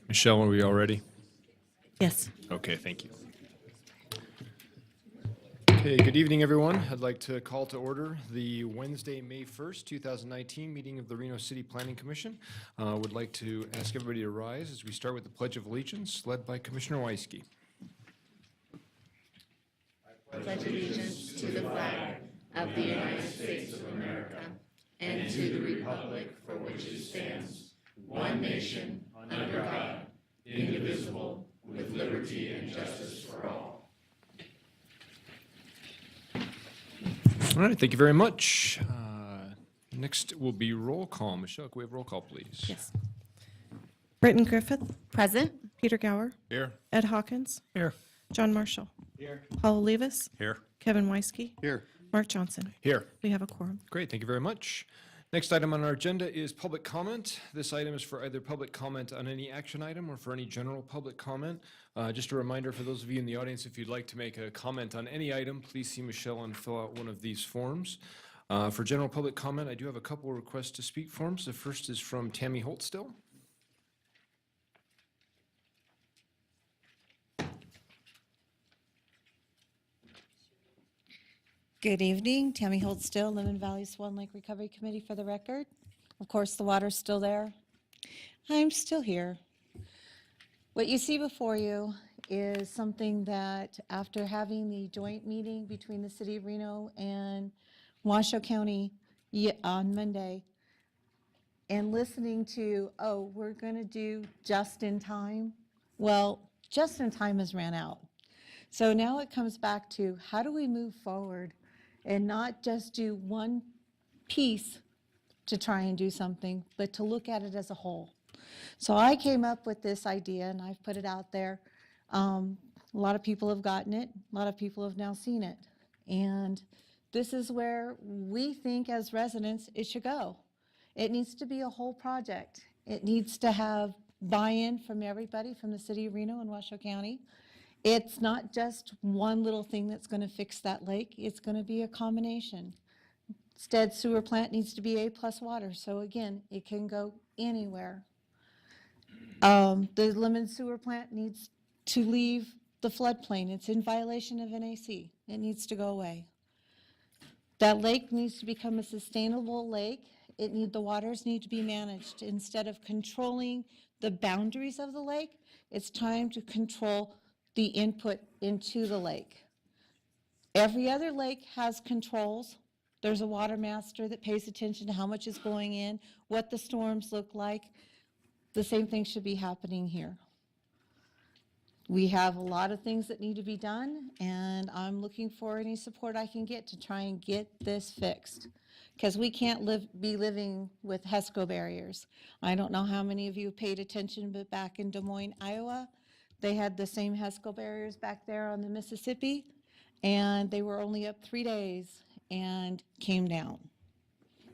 Michelle, are we all ready? Yes. Okay, thank you. Okay, good evening, everyone. I'd like to call to order the Wednesday, May 1st, 2019 meeting of the Reno City Planning Commission. Would like to ask everybody to rise as we start with the Pledge of Allegiance, led by Commissioner Weisky. Pledge allegiance to the flag of the United States of America and to the republic for which it stands, one nation, under God, indivisible, with liberty and justice for all. All right, thank you very much. Next will be roll call. Michelle, can we have roll call, please? Yes. Britton Griffith, Present. Peter Gower, Here. Ed Hawkins, Here. John Marshall, Here. Paul Olivas, Here. Kevin Weisky, Here. Mark Johnson. Here. We have a quorum. Great, thank you very much. Next item on our agenda is public comment. This item is for either public comment on any action item or for any general public comment. Just a reminder for those of you in the audience, if you'd like to make a comment on any item, please see Michelle and fill out one of these forms. For general public comment, I do have a couple of requests to speak forms. The first is from Tammy Holtstill. Good evening, Tammy Holdstill, Lemon Valley Swan Lake Recovery Committee for the record. Of course, the water's still there. I'm still here. What you see before you is something that after having the joint meeting between the City of Reno and Washoe County on Monday and listening to, oh, we're gonna do just in time. Well, just in time has ran out. So now it comes back to how do we move forward and not just do one piece to try and do something, but to look at it as a whole. So I came up with this idea and I've put it out there. A lot of people have gotten it. A lot of people have now seen it. And this is where we think as residents it should go. It needs to be a whole project. It needs to have buy-in from everybody from the City of Reno and Washoe County. It's not just one little thing that's going to fix that lake. It's going to be a combination. Stead sewer plant needs to be A+ water. So again, it can go anywhere. The Lemon sewer plant needs to leave the floodplain. It's in violation of NAC. It needs to go away. That lake needs to become a sustainable lake. The waters need to be managed. Instead of controlling the boundaries of the lake, it's time to control the input into the lake. Every other lake has controls. There's a water master that pays attention to how much is going in, what the storms look like. The same thing should be happening here. We have a lot of things that need to be done, and I'm looking for any support I can get to try and get this fixed. Because we can't be living with HESCO barriers. I don't know how many of you paid attention, but back in Des Moines, Iowa, they had the same HESCO barriers back there on the Mississippi, and they were only up 3 days and came down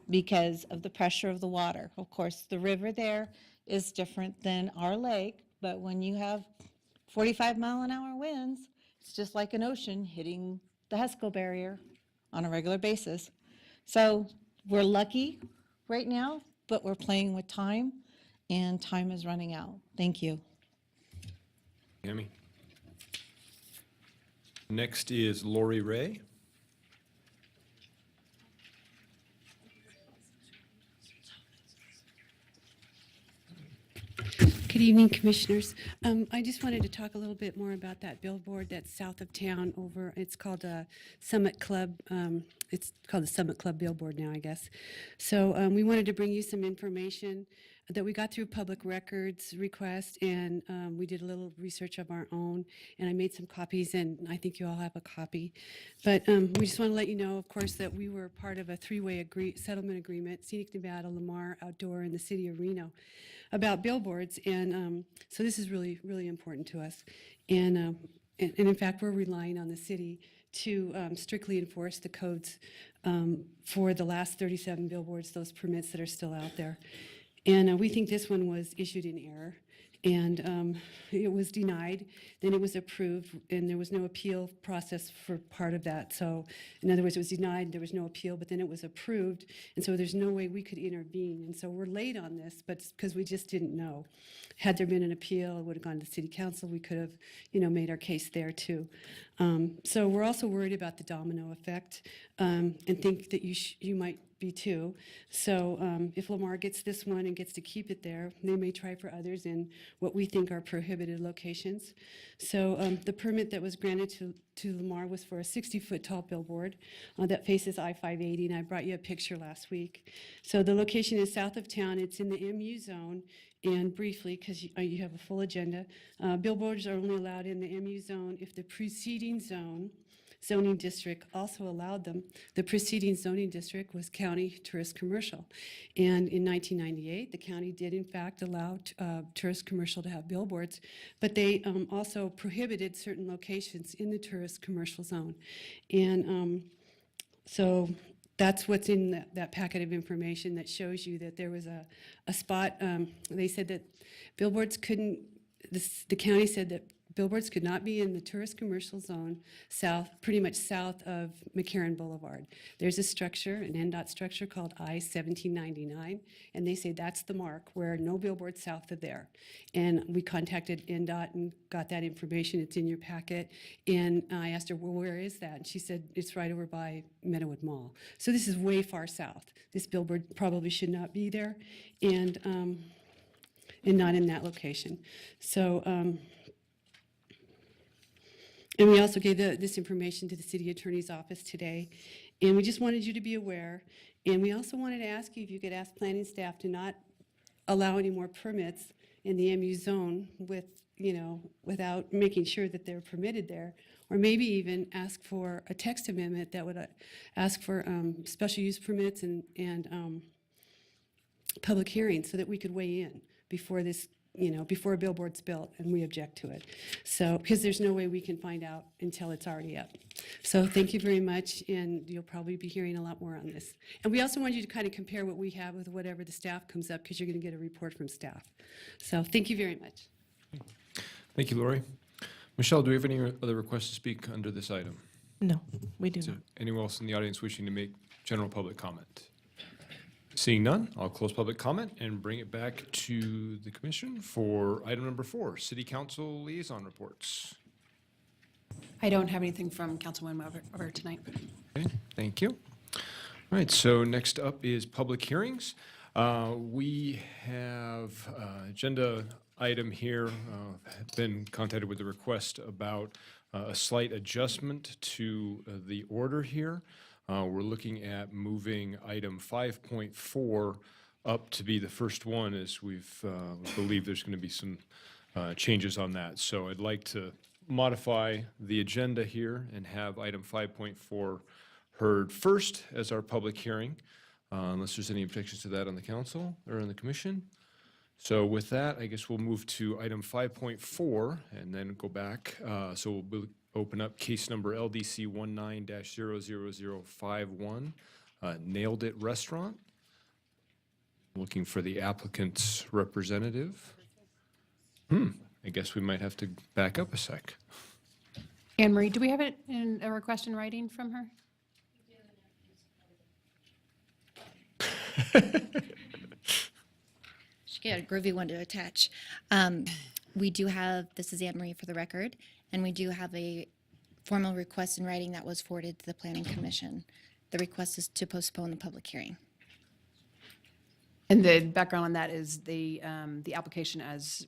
because of the pressure of the water. Of course, the river there is different than our lake, but when you have 45-mile-an-hour winds, it's just like an ocean hitting the HESCO barrier on a regular basis. So we're lucky right now, but we're playing with time, and time is running out. Thank you. Tammy. Next is Lori Ray. Good evening, Commissioners. I just wanted to talk a little bit more about that billboard that's south of town over, it's called Summit Club. It's called the Summit Club billboard now, I guess. So we wanted to bring you some information that we got through public records request, and we did a little research of our own, and I made some copies, and I think you all have a copy. But we just want to let you know, of course, that we were part of a three-way settlement agreement, Scenic Nevada, Lamar Outdoor, and the City of Reno, about billboards, and so this is really, really important to us. And in fact, we're relying on the city to strictly enforce the codes for the last 37 billboards, those permits that are still out there. And we think this one was issued in error. and it was denied. Then it was approved, and there was no appeal process for part of that. So in other words, it was denied, there was no appeal, but then it was approved, and so there's no way we could intervene. And so we're late on this, but it's because we just didn't know. Had there been an appeal, it would have gone to city council. We could have, made our case there too. So we're also worried about the domino effect, and think that you might be too. So if Lamar gets this one and gets to keep it there, they may try for others in what we think are prohibited locations. So the permit that was granted to Lamar was for a 60-foot tall billboard that faces I-580, and I brought you a picture last week. So the location is south of town. It's in the MU zone. And briefly, because you have a full agenda, billboards are only allowed in the MU zone if the preceding zoning district also allowed them. The preceding zoning district was county tourist commercial. And in 1998, the county did in fact allow tourist commercial to have billboards, but they also prohibited certain locations in the tourist commercial zone. And so that's what's in that packet of information that shows you that there was a spot. They said that billboards couldn't, the county said that billboards could not be in the tourist commercial zone pretty much south of McCarran Boulevard. There's a structure, an NDOT structure called I-1799, and they say that's the mark where no billboards south of there. And we contacted NDOT and got that information. It's in your packet. And I asked her, well, where is that? And she said, it's right over by Meadowood Mall. So this is way far south. This billboard probably should not be there, and not in that location. So, and we also gave this information to the city attorney's office today, and we just wanted you to be aware. And we also wanted to ask you if you could ask planning staff to not allow any more permits in the MU zone without making sure that they're permitted there, or maybe even ask for a text amendment that would ask for special use permits and public hearings so that we could weigh in before this, before a billboard's built and we object to it. So, because there's no way we can find out until it's already up. So thank you very much, and you'll probably be hearing a lot more on this. And we also want you to kind of compare what we have with whatever the staff comes up, because you're going to get a report from staff. So thank you very much. Thank you, Lori. Michelle, do we have any other requests to speak under this item? No, we do Is there not. anyone else in the audience wishing to make general public comment? Seeing none, I'll close public comment and bring it back to the commission for item number 4, City Council Liaison Reports. I don't have anything from Councilwoman over tonight. Okay, thank you. All right, so next up is public hearings. We have agenda item here, been contacted with a request about a slight adjustment to the order here. We're looking at moving item 5.4 up to be the first one, as we believe there's going to be some changes on that. So I'd like to modify the agenda here and have item 5.4 heard first as our public hearing, unless there's any objections to that on the council or on the commission. So with that, I guess we'll move to item 5.4 and then go back. So we'll open up case number LDC 19-00051, Nailed It Restaurant. Looking for the applicant's representative. I guess we might have to back up a sec. Anne Marie, do we have a request in writing from her? Should get a groovy one to attach. We do have, this is Anne Marie for the record, and we do have a formal request in writing that was forwarded to the Planning Commission. The request is to postpone the public hearing. And the background on that is the application as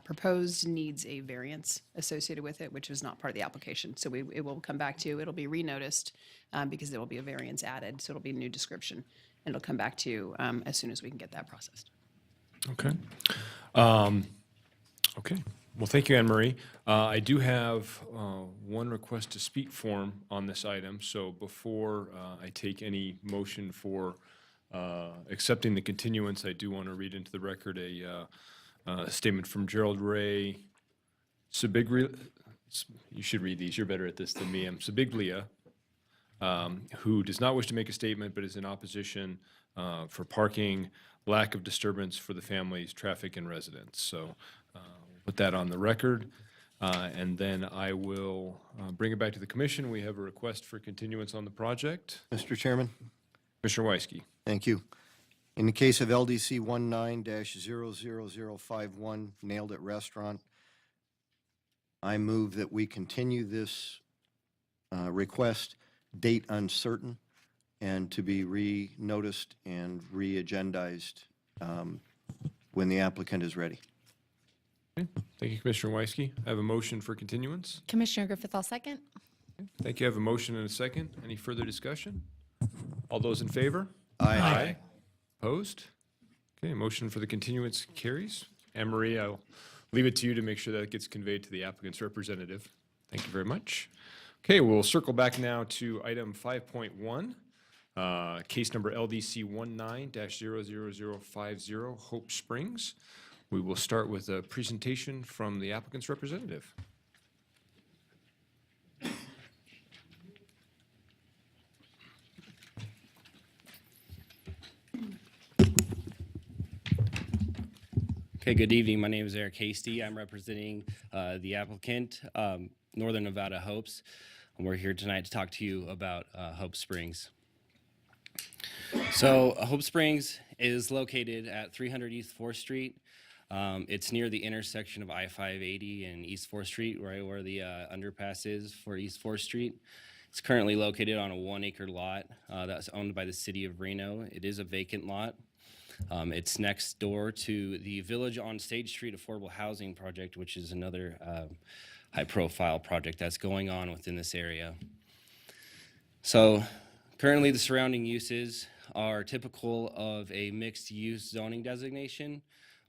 proposed needs a variance associated with it, which is not part of the application. So it will come back to you. It'll be renoticed because there will be a variance added. So it'll be a new description. And it'll come back to you as soon as we can get that processed. Okay. Okay. Well, thank you, Anne Marie. I do have one request to speak form on this item. So before I take any motion for accepting the continuance, I do want to read into the record a statement from Gerald Ray Sabiglia. You should read these. You're better at this than me. I'm Sabiglia, who does not wish to make a statement but is in opposition for parking, lack of disturbance for the families, traffic, and residents. So put that on the record. And then I will bring it back to the commission. We have a request for continuance on the project. Mr. Chairman, Commissioner Weisky. thank you. In the case of LDC 19-00051, Nailed It Restaurant, I move that we continue this request, date uncertain, and to be re-noticed and re-agendized when the applicant is ready. Okay. Thank you, Commissioner Weisky. I have a motion for continuance. Commissioner Griffith, I'll second. Thank you. I have a motion and a second. Any further discussion? All those in favor? Aye. Opposed? Okay, motion for the continuance carries. Anne Marie, I'll leave it to you to make sure that it gets conveyed to the applicant's representative. Thank you very much. Okay, we'll circle back now to item 5.1, case number LDC 19-00050, Hope Springs. We will start with a presentation from the applicant's representative. Okay, good evening. My name is Eric Hasty. I'm representing the applicant, Northern Nevada Hopes, and we're here tonight to talk to you about Hope Springs. So Hope Springs is located at 300 East 4th Street. It's near the intersection of I-580 and East 4th Street, right where the underpass is for East 4th Street. It's currently located on a 1-acre lot that's owned by the city of Reno. It is a vacant lot. It's next door to the Village on Stage Street Affordable Housing Project, which is another high-profile project that's going on within this area. So currently the surrounding uses are typical of a mixed-use zoning designation.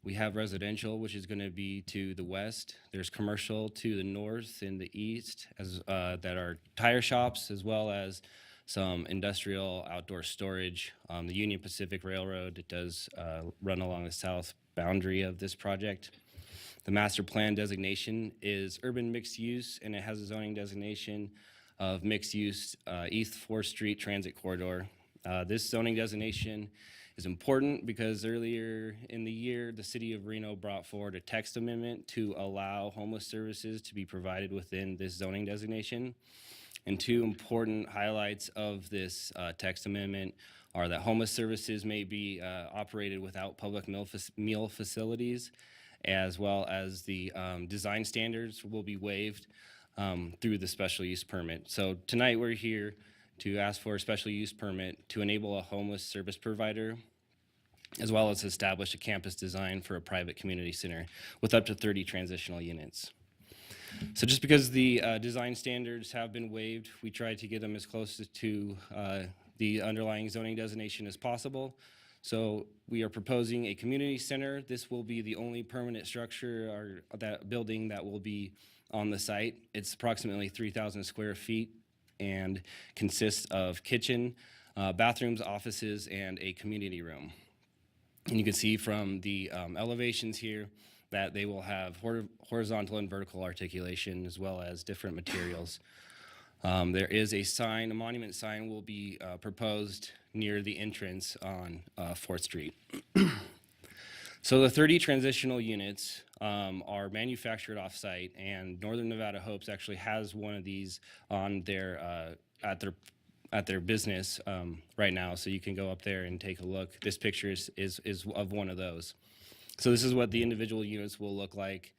We have residential, which is going to be to the west. There's commercial to the north and the east, as that are tire shops, as well as some industrial outdoor storage. The Union Pacific Railroad, it does run along the south boundary of this project. The master plan designation is urban mixed use, and it has a zoning designation of mixed use East 4th Street Transit Corridor. This zoning designation is important because earlier in the year, the city of Reno brought forward a text amendment to allow homeless services to be provided within this zoning designation. And two important highlights of this text amendment are that homeless services may be operated without public meal facilities, as well as the design standards will be waived through the special use permit. So tonight we're here to ask for a special use permit to enable a homeless service provider, as well as establish a campus design for a private community center with up to 30 transitional units. So just because the design standards have been waived, we tried to get them as close to the underlying zoning designation as possible. So we are proposing a community center. This will be the only permanent structure or that building that will be on the site. It's approximately 3,000 square feet and consists of kitchen, bathrooms, offices, and a community room. And you can see from the elevations here that they will have horizontal and vertical articulation, as well as different materials. There is a sign, a monument sign will be proposed near the entrance on 4th Street. So the 30 transitional units are manufactured off-site, and Northern Nevada Hopes actually has one of these on their at their business right now, so you can go up there and take a look. This picture is of one of those. So this is what the individual units will look like.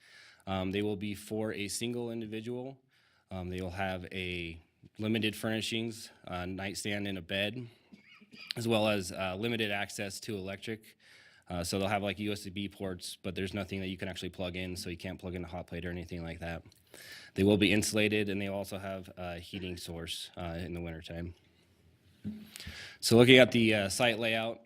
They will be for a single individual. They will have a limited furnishings, a nightstand and a bed, as well as limited access to electric. So they'll have like USB ports, but there's nothing that you can actually plug in, so you can't plug in a hot plate or anything like that. They will be insulated, and they also have a heating source in the wintertime. So looking at the site layout,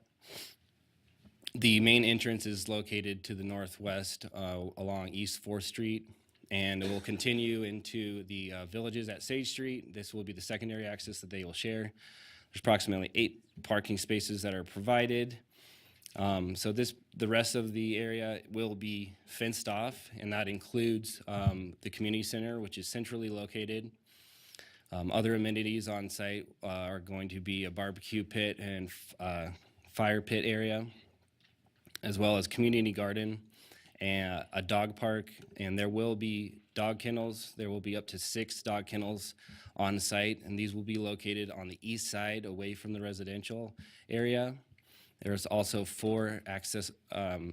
the main entrance is located to the northwest along East 4th Street, and it will continue into the villages at Sage Street. This will be the secondary access that they will share. There's approximately 8 parking spaces that are provided. So the rest of the area will be fenced off, and that includes the community center, which is centrally located. Other amenities on site are going to be a barbecue pit and fire pit area, as well as community garden and a dog park, and there will be dog kennels. There will be up to 6 dog kennels on site, and these will be located on the east side away from the residential area. There's also 4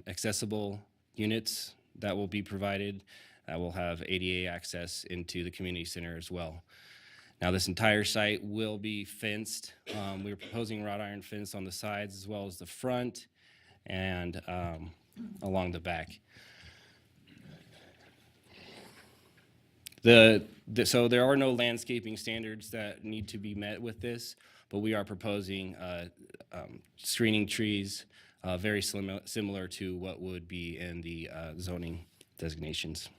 accessible units that will be provided that will have ADA access into the community center as well. Now, this entire site will be fenced. We're proposing wrought iron fence on the sides as well as the front and along the back. So there are no landscaping standards that need to be met with this, but we are proposing screening trees very similar to what would be in the zoning designations.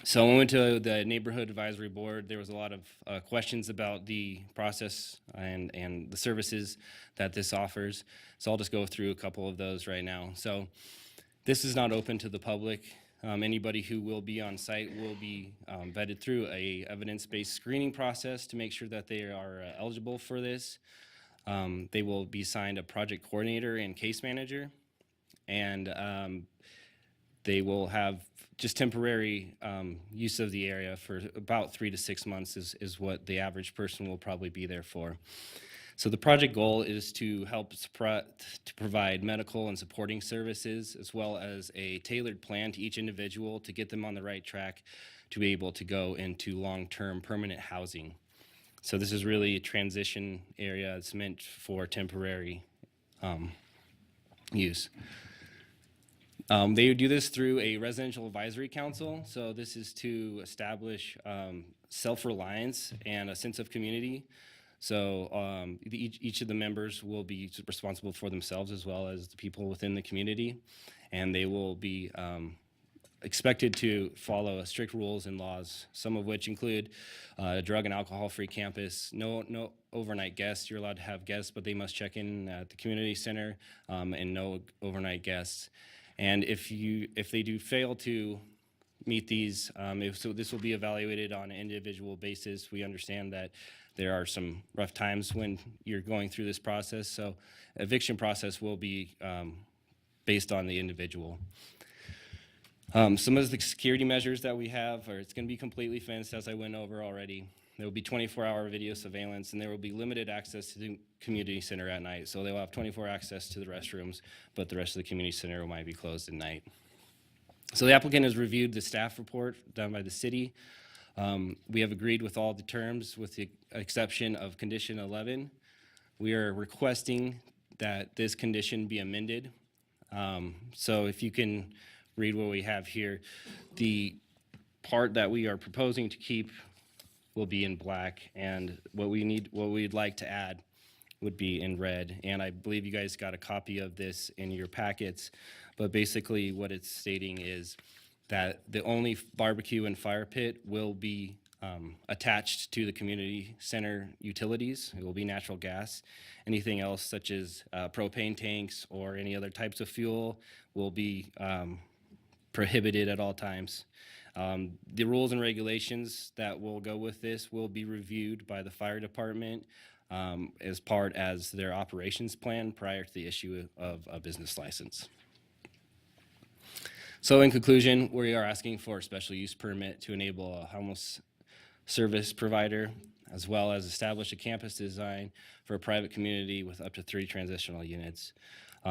So when we went to the Neighborhood Advisory Board, there was a lot of questions about the process and the services that this offers. So I'll just go through a couple of those right now. So this is not open to the public. Anybody who will be on site will be vetted through a evidence-based screening process to make sure that they are eligible for this. They will be assigned a project coordinator and case manager, and they will have just temporary use of the area for about 3 to 6 months is what the average person will probably be there for. So the project goal is to help to provide medical and supporting services, as well as a tailored plan to each individual to get them on the right track to be able to go into long-term permanent housing. So this is really a transition area. It's meant for temporary use. They do this through a residential advisory council. So this is to establish self-reliance and a sense of community. So each of the members will be responsible for themselves as well as the people within the community, and they will be expected to follow strict rules and laws, some of which include a drug and alcohol-free campus, no overnight guests. You're allowed to have guests, but they must check in at the community center, and no overnight guests. And if they do fail to meet these, so this will be evaluated on an individual basis. We understand that there are some rough times when you're going through this process, so eviction process will be based on the individual. Some of the security measures that we have are it's going to be completely fenced, as I went over already. There will be 24-hour video surveillance, and there will be limited access to the community center at night. So they'll have 24 access to the restrooms, but the rest of the community center might be closed at night. So the applicant has reviewed the staff report done by the city. We have agreed with all the terms with the exception of condition 11. We are requesting that this condition be amended. So if you can read what we have here, the part that we are proposing to keep will be in black, and what we'd like to add would be in red. And I believe you guys got a copy of this in your packets, but basically what it's stating is that the only barbecue and fire pit will be attached to the community center utilities. It will be natural gas. Anything else such as propane tanks or any other types of fuel will be prohibited at all times. The rules and regulations that will go with this will be reviewed by the fire department as part as their operations plan prior to the issue of a business license. So in conclusion, we are asking for a special use permit to enable a homeless service provider, as well as establish a campus design for a private community with up to 3 transitional units.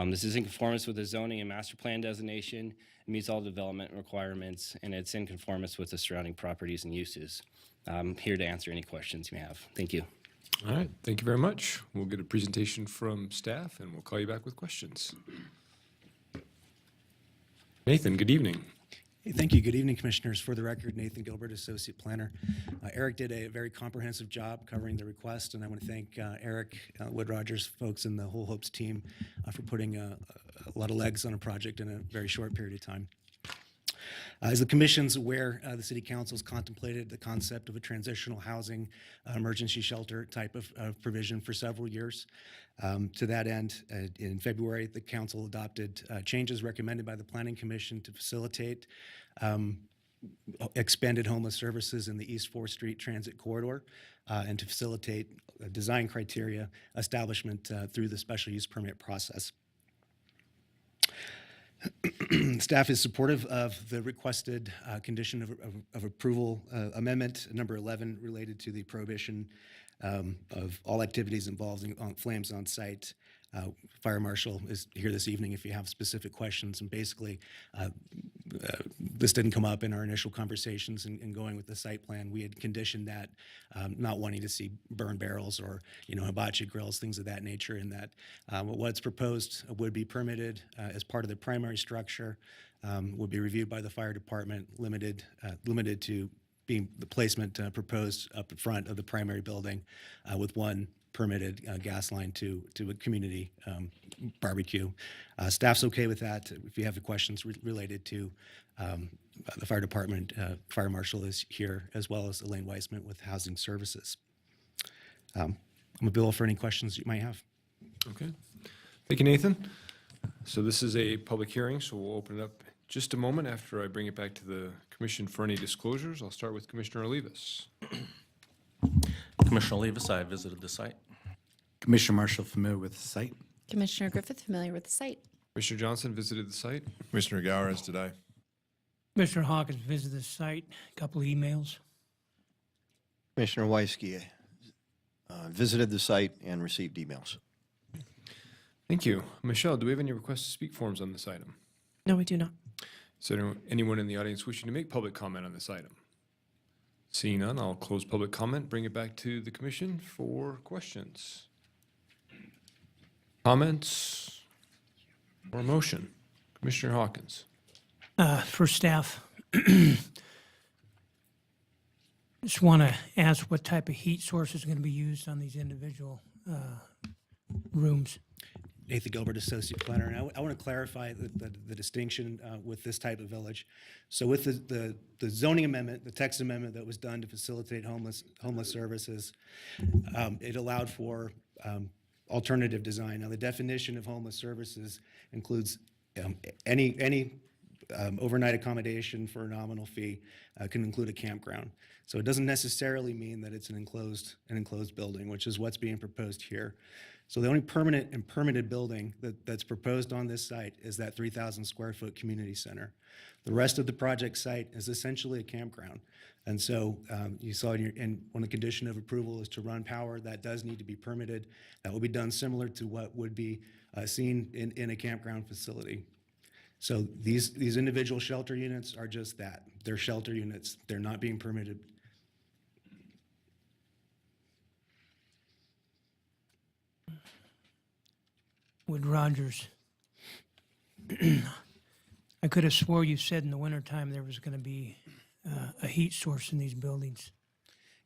This is in conformance with the zoning and master plan designation. It meets all development requirements, and it's in conformance with the surrounding properties and uses. I'm here to answer any questions you may have. Thank you. All right, thank you very much. We'll get a presentation from staff, and we'll call you back with questions. Nathan, good evening. Hey, thank you. Good evening, Commissioners. For the record, Nathan Gilbert, Associate Planner. Eric did a very comprehensive job covering the request, and I want to thank Eric, Wood Rogers, folks, and the whole Hopes team for putting a lot of legs on a project in a very short period of time. As the Commission's aware, the City Council's contemplated the concept of a transitional housing emergency shelter type of provision for several years. To that end, in February, the Council adopted changes recommended by the Planning Commission to facilitate expanded homeless services in the East 4th Street Transit Corridor and to facilitate design criteria establishment through the special use permit process. Staff is supportive of the requested condition of approval amendment number 11 related to the prohibition of all activities involving flames on site. Fire Marshal is here this evening if you have specific questions. And basically, this didn't come up in our initial conversations in going with the site plan. We had conditioned that, not wanting to see burn barrels or, hibachi grills, things of that nature, in that what's proposed would be permitted as part of the primary structure, would be reviewed by the fire department, limited to being the placement proposed up in front of the primary building with one permitted gas line to a community barbecue. Staff's okay with that. If you have questions related to the fire department, Fire Marshal is here, as well as Elaine Weissman with Housing Services. I'm available for any questions you might have. Okay. Thank you, Nathan. So this is a public hearing, so we'll open it up just a moment after I bring it back to the commission for any disclosures. I'll start with Commissioner Olivas. Commissioner Olivas, I visited the site. Commissioner Marshall, familiar with the site. Commissioner Griffith, familiar with the site. Commissioner Johnson visited the site. Commissioner Gower, as did I. Commissioner Hawkins visited the site, a couple of emails. Commissioner Weisky visited the site and received emails. Thank you. Michelle, do we have any requests to speak forms on this item? No, we do not. Is there anyone in the audience wishing to make public comment on this item? Seeing none, I'll close public comment, bring it back to the commission for questions. Comments or motion? Commissioner Hawkins. For staff, just want to ask what type of heat source is going to be used on these individual rooms. Nathan Gilbert, Associate Planner, and I want to clarify the distinction with this type of village. So with the zoning amendment, the text amendment that was done to facilitate homeless services, it allowed for alternative design. Now, the definition of homeless services includes any overnight accommodation for a nominal fee, can include a campground. So it doesn't necessarily mean that it's an enclosed building, which is what's being proposed here. So the only permanent and permitted building that's proposed on this site is that 3,000 square foot community center. The rest of the project site is essentially a campground. And so you saw in when the condition of approval is to run power, that does need to be permitted. That will be done similar to what would be seen in a campground facility. So these individual shelter units are just that. They're shelter units. They're not being permitted. Wood Rogers, I could have swore you said in the wintertime there was going to be a heat source in these buildings.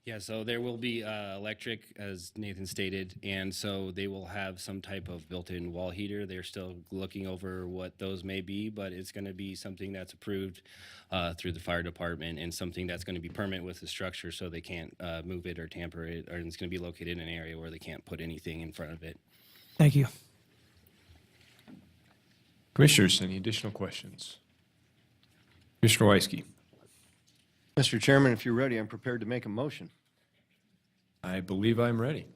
Yeah, so there will be electric, as Nathan stated, and so they will have some type of built-in wall heater. They're still looking over what those may be, but it's going to be something that's approved through the fire department and something that's going to be permanent with the structure, so they can't move it or tamper it, or it's going to be located in an area where they can't put anything in front of it. Thank you. Commissioners, any additional questions? Commissioner Weisky. Mr. Chairman, if you're ready, I'm prepared to make a motion. I believe I'm ready.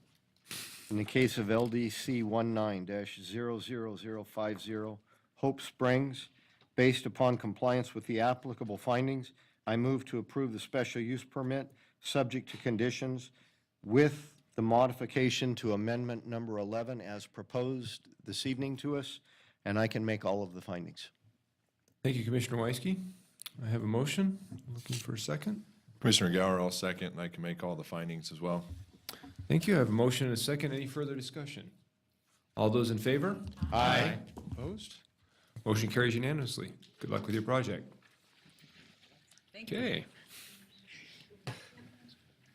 In the case of LDC 19-00050 Hope Springs, based upon compliance with the applicable findings, I move to approve the special use permit, subject to conditions, with the modification to amendment number 11 as proposed this evening to us, and I can make all of the findings. Thank you, Commissioner Weisky. I have a motion. Looking for a second. Commissioner Gower, I'll second, and I can make all the findings as well. Thank you. I have a motion and a second. Any further discussion? All those in favor? Aye. Opposed? Motion carries unanimously. Good luck with your project. Thank you. Okay.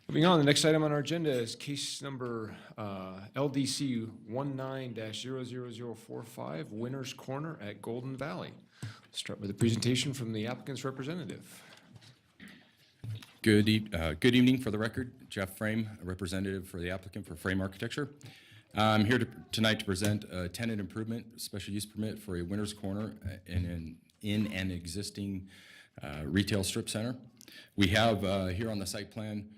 Moving on, the next item on our agenda is case number LDC 19-00045, Winner's Corner at Golden Valley. Let's start with a presentation from the applicant's representative. Good evening. For the record, Jeff Frame, a representative for the applicant for Frame Architecture. I'm here tonight to present a tenant improvement special use permit for a Winner's Corner in an existing retail strip center. We have here on the site plan,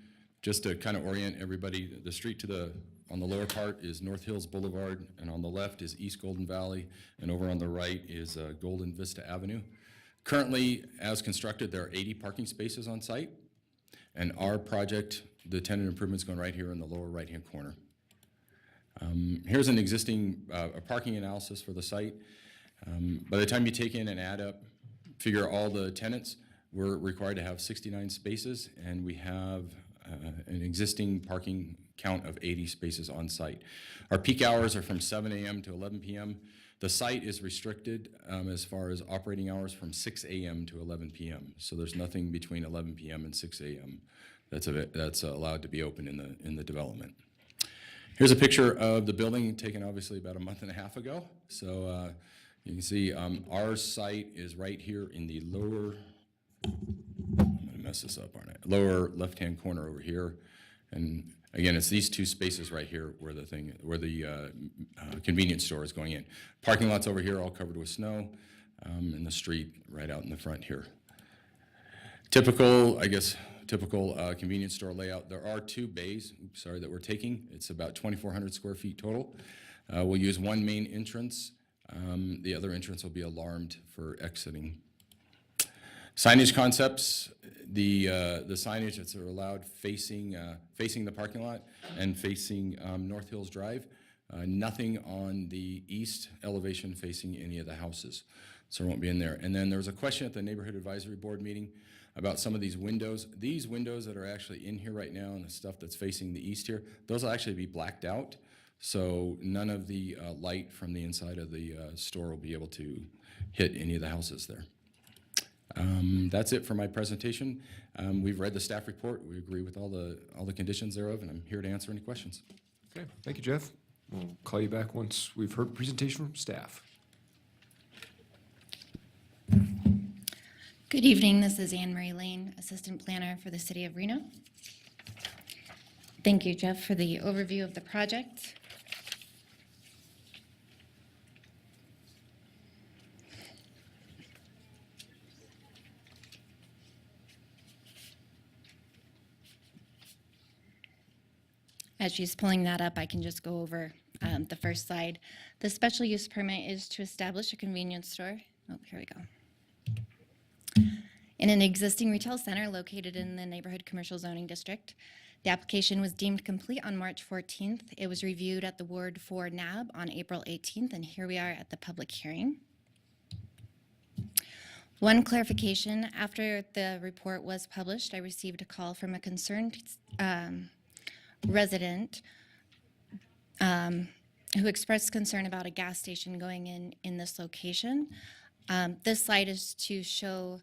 just to kind of orient everybody, the street to the On the lower part is North Hills Boulevard, and on the left is East Golden Valley, and over on the right is Golden Vista Avenue. Currently, as constructed, there are 80 parking spaces on site, and our project, the tenant improvement's going right here in the lower right-hand corner. Here's an existing a parking analysis for the site. By the time you take in and add up, figure all the tenants, we're required to have 69 spaces, and we have an existing parking count of 80 spaces on site. Our peak hours are from 7 a.m. to 11 p.m. The site is restricted as far as operating hours from 6 a.m. to 11 p.m. So there's nothing between 11 p.m. and 6 a.m. that's allowed to be open in the development. Here's a picture of the building taken obviously about a month and a half ago. So you can see our site is right here in the lower, I'm gonna mess this up, aren't I? Lower left-hand corner over here. And again, it's these two spaces right here where the convenience store is going in. Parking lot's over here all covered with snow, and the street right out in the front here. Typical convenience store layout. There are two bays, that we're taking. It's about 2,400 square feet total. We'll use one main entrance. The other entrance will be alarmed for exiting. Signage concepts, the signage that's allowed facing the parking lot and facing North Hills Drive. Nothing on the east elevation facing any of the houses, so it won't be in there. And then there was a question at the Neighborhood Advisory Board meeting about some of these windows. These windows that are actually in here right now and the stuff that's facing the east here, those will actually be blacked out. So none of the light from the inside of the store will be able to hit any of the houses there. That's it for my presentation. We've read the staff report. We agree with all the conditions thereof, and I'm here to answer any questions. Okay, thank you, Jeff. We'll call you back once we've heard the presentation from staff. Good evening, this is Anne Marie Lane, Assistant Planner for the City of Reno. Thank you, Jeff, for the overview of the project. As she's pulling that up, I can just go over the first slide. The special use permit is to establish a convenience store. Oh, here we go. In an existing retail center located in the neighborhood commercial zoning district. The application was deemed complete on March 14th. It was reviewed at the Ward 4 NAB on April 18th, and here we are at the public hearing. One clarification, after the report was published, I received a call from a concerned resident who expressed concern about a gas station going in this location. This slide is to show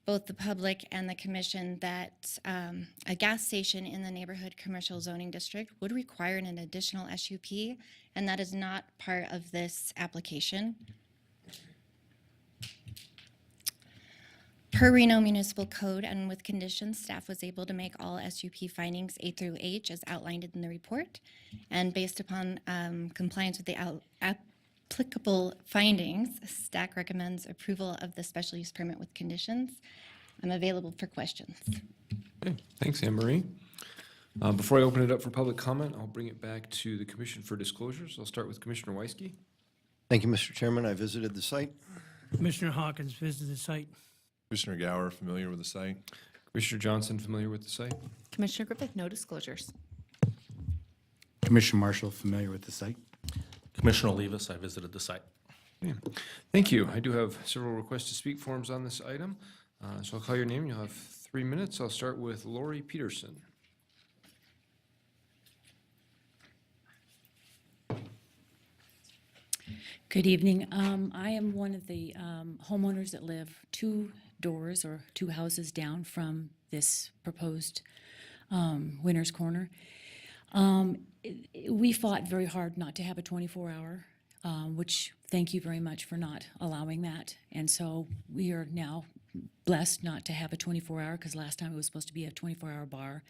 both the public and the commission that a gas station in the neighborhood commercial zoning district would require an additional SUP, and that is not part of this application. Per Reno Municipal Code and with conditions, staff was able to make all SUP findings A through H as outlined in the report. And based upon compliance with the applicable findings, staff recommends approval of the special use permit with conditions. I'm available for questions. Okay, thanks, Anne Marie. Before I open it up for public comment, I'll bring it back to the commission for disclosures. I'll start with Commissioner Weisky. Thank you, Mr. Chairman. I visited the site. Commissioner Hawkins visited the site. Commissioner Gower, familiar with the site? Commissioner Johnson, familiar with the site? Commissioner Griffith, no disclosures. Commissioner Marshall, familiar with the site? Commissioner Olivas, I visited the site. Okay. Thank you. I do have several requests to speak forms on this item. So I'll call your name. You'll have 3 minutes. I'll start with Lori Peterson. Good evening. I am one of the homeowners that live 2 doors or 2 houses down from this proposed Winter's Corner. We fought very hard not to have a 24-hour, which thank you very much for not allowing that. And so we are now blessed not to have a 24-hour because last time it was supposed to be a 24-hour bar.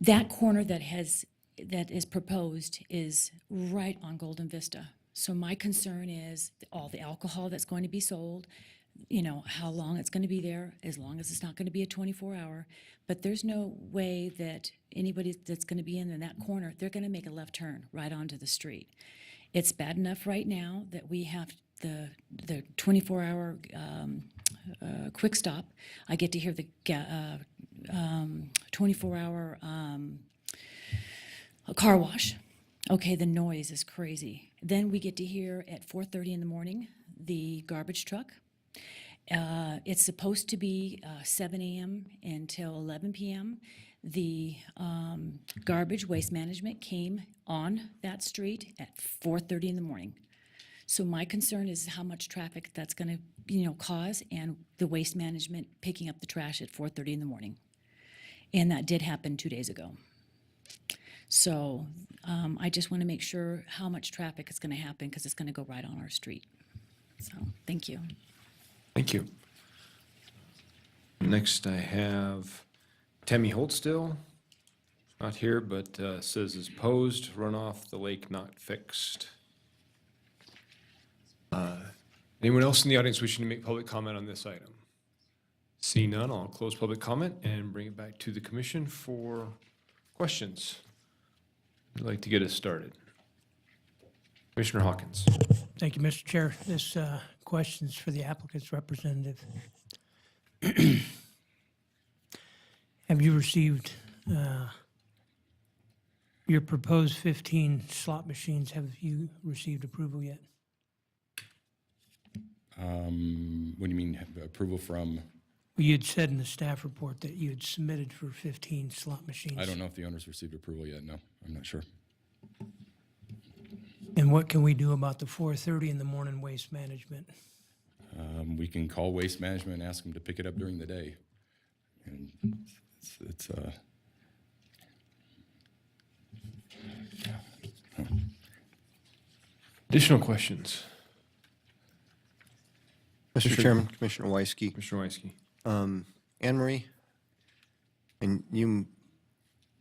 That corner that is proposed is right on Golden Vista. So my concern is all the alcohol that's going to be sold, you know, how long it's going to be there, as long as it's not going to be a 24-hour. But there's no way that anybody that's going to be in that corner, they're going to make a left turn right onto the street. It's bad enough right now that we have the 24-hour quick stop. I get to hear the 24-hour car wash. Okay, the noise is crazy. Then we get to hear at 4:30 in the morning the garbage truck. It's supposed to be 7 a.m. until 11 p.m. The garbage waste management came on that street at 4:30 in the morning. So my concern is how much traffic that's going to, you know, cause, and the waste management picking up the trash at 4:30 in the morning. And that did happen 2 days ago. So I just want to make sure how much traffic is going to happen, because it's going to go right on our street. So thank you. Thank you. Next, I have Tammy Holtstill. Not here, but says is posed, runoff, the lake not fixed. Anyone else in the audience wishing to make public comment on this item? See none, I'll close public comment and bring it back to the commission for questions. I'd like to get us started. Commissioner Hawkins. Thank you, Mr. Chair. This question's for the applicant's representative. Have you received your proposed 15 slot machines? Have you received approval yet? What do you mean, approval from? Well, you had said in the staff report that you had submitted for 15 slot machines. I don't know if the owners received approval yet. No, I'm not sure. And what can we do about the 4:30 in the morning waste management? We can call Waste Management and ask them to pick it up during the day. And it's Additional questions? Mr. Chairman, Commissioner Weisky. Commissioner Weisky. Anne Marie, and you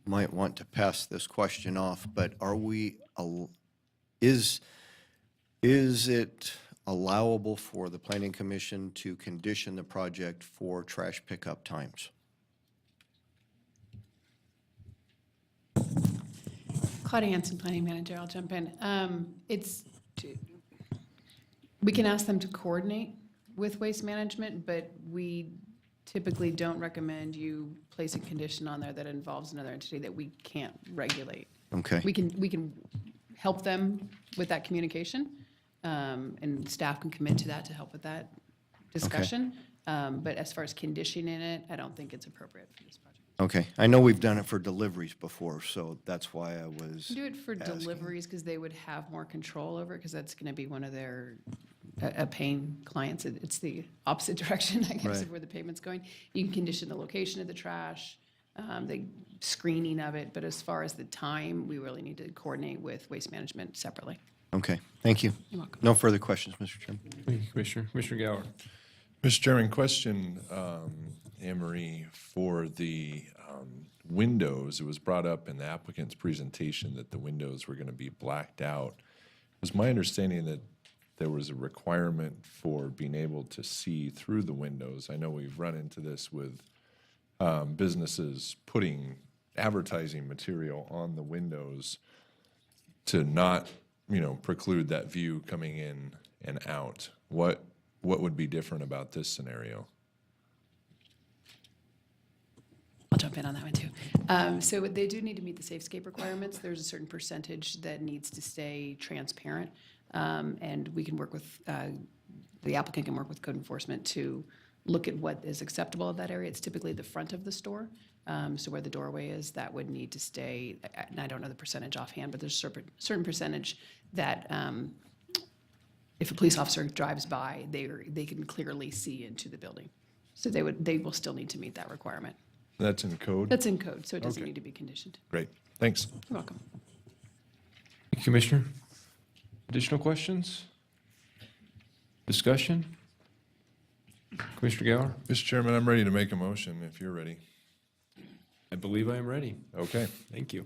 might want to pass this question off, but is it allowable for the Planning Commission to condition the project for trash pickup times? Claudia Hanson, Planning Manager, I'll jump in. We can ask them to coordinate with Waste Management, but we typically don't recommend you place a condition on there that involves another entity that we can't regulate. Okay. We can help them with that communication, and staff can commit to that to help with that discussion. But as far as conditioning it, I don't think it's appropriate for this project. Okay. I know we've done it for deliveries before, so that's why I was Do it for asking. deliveries because they would have more control over it, because that's going to be one of their paying clients. It's the opposite direction, I guess, Right. of where the payment's going. You can condition the location of the trash, the screening of it, but as far as the time, we really need to coordinate with Waste Management separately. Okay. Thank you. You're welcome. No further questions, Mr. Chairman. Thank you, Commissioner. Commissioner Gower. Mr. Chairman, question, Anne Marie, for the windows. It was brought up in the applicant's presentation that the windows were going to be blacked out. It was my understanding that there was a requirement for being able to see through the windows. I know we've run into this with businesses putting advertising material on the windows to not, preclude that view coming in and out. What would be different about this scenario? I'll jump in on that one too. So they do need to meet the Safescape requirements. There's a certain percentage that needs to stay transparent. And we can work with, the applicant can work with code enforcement to look at what is acceptable of that area. It's typically the front of the store. So where the doorway is, that would need to stay, and I don't know the percentage offhand, but there's a certain percentage that if a police officer drives by, they can clearly see into the building. So they will still need to meet that requirement. That's in code? That's in code, so it doesn't Okay. need to be conditioned. Great, thanks. You're welcome. Thank you, Commissioner. Additional questions? Discussion? Commissioner Gower? Mr. Chairman, I'm ready to make a motion if you're ready. I believe I am ready. Okay. Thank you.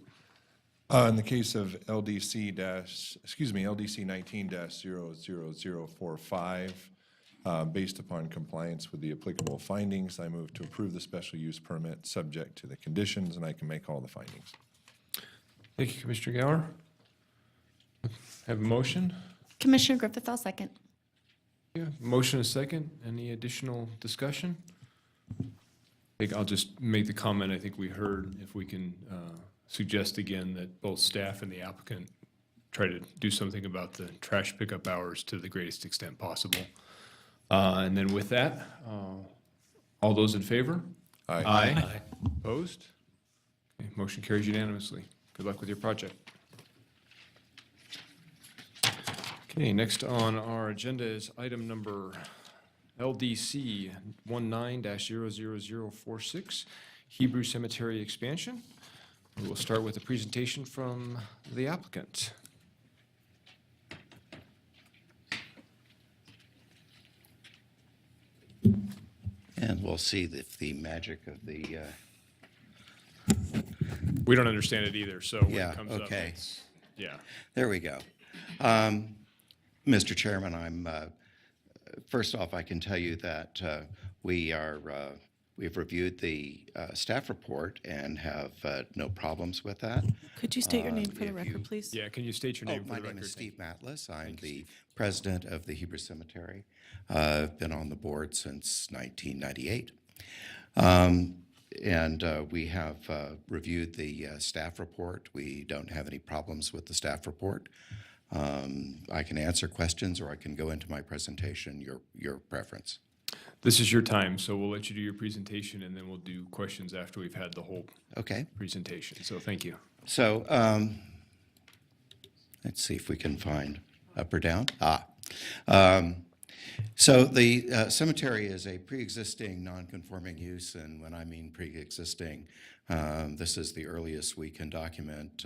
In the case of LDC 19-00045, Based upon compliance with the applicable findings, I move to approve the special use permit subject to the conditions, and I can make all the findings. Thank you, Commissioner Gower. Have a motion? Commissioner Griffith, I'll second. Yeah, motion is second. Any additional discussion? I think I'll just make the comment I think we heard, if we can suggest again that both staff and the applicant try to do something about the trash pickup hours to the greatest extent possible. And then with that, all those in favor? Aye. Opposed? Okay, motion carries unanimously. Good luck with your project. Okay, next on our agenda is item number LDC 19-00046, Hebrew Cemetery expansion. We will start with a presentation from the applicant. And we'll see if the magic of the, We don't understand it either, so when Yeah, it comes up, okay. it's, yeah. there we go. Mr. Chairman, first off, I can tell you that we've reviewed the staff report and have no problems with that. Could you state your name for the if record, you- please? Yeah, can you state your Oh, name for my the name record? is Steve Matlis. I'm the president of the Hebrew Cemetery. I've been on the board since 1998. And we have reviewed the staff report. We don't have any problems with the staff report. I can answer questions or I can go into my presentation, your preference. This is your time, so we'll let you do your presentation, and then we'll do questions after we've had the whole Okay. presentation. So thank you. So let's see if we can find up or down. So the cemetery is a pre-existing non-conforming use, and when I mean pre-existing, this is the earliest we can document,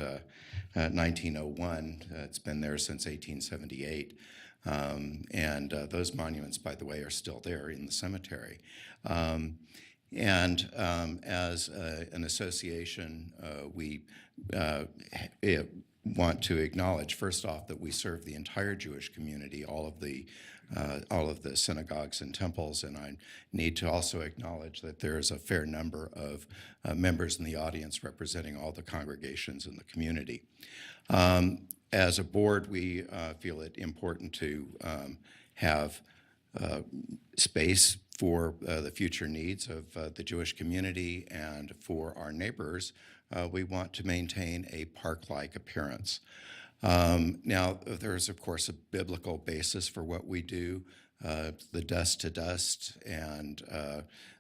1901. It's been there since 1878. And those monuments, by the way, are still there in the cemetery. And as an association, we want to acknowledge, first off, that we serve the entire Jewish community, all of the synagogues and temples, and I need to also acknowledge that there is a fair number of members in the audience representing all the congregations in the community. As a board, we feel it important to have space for the future needs of the Jewish community and for our neighbors. We want to maintain a park-like appearance. Now, there's, of course, a biblical basis for what we do, the dust to dust, and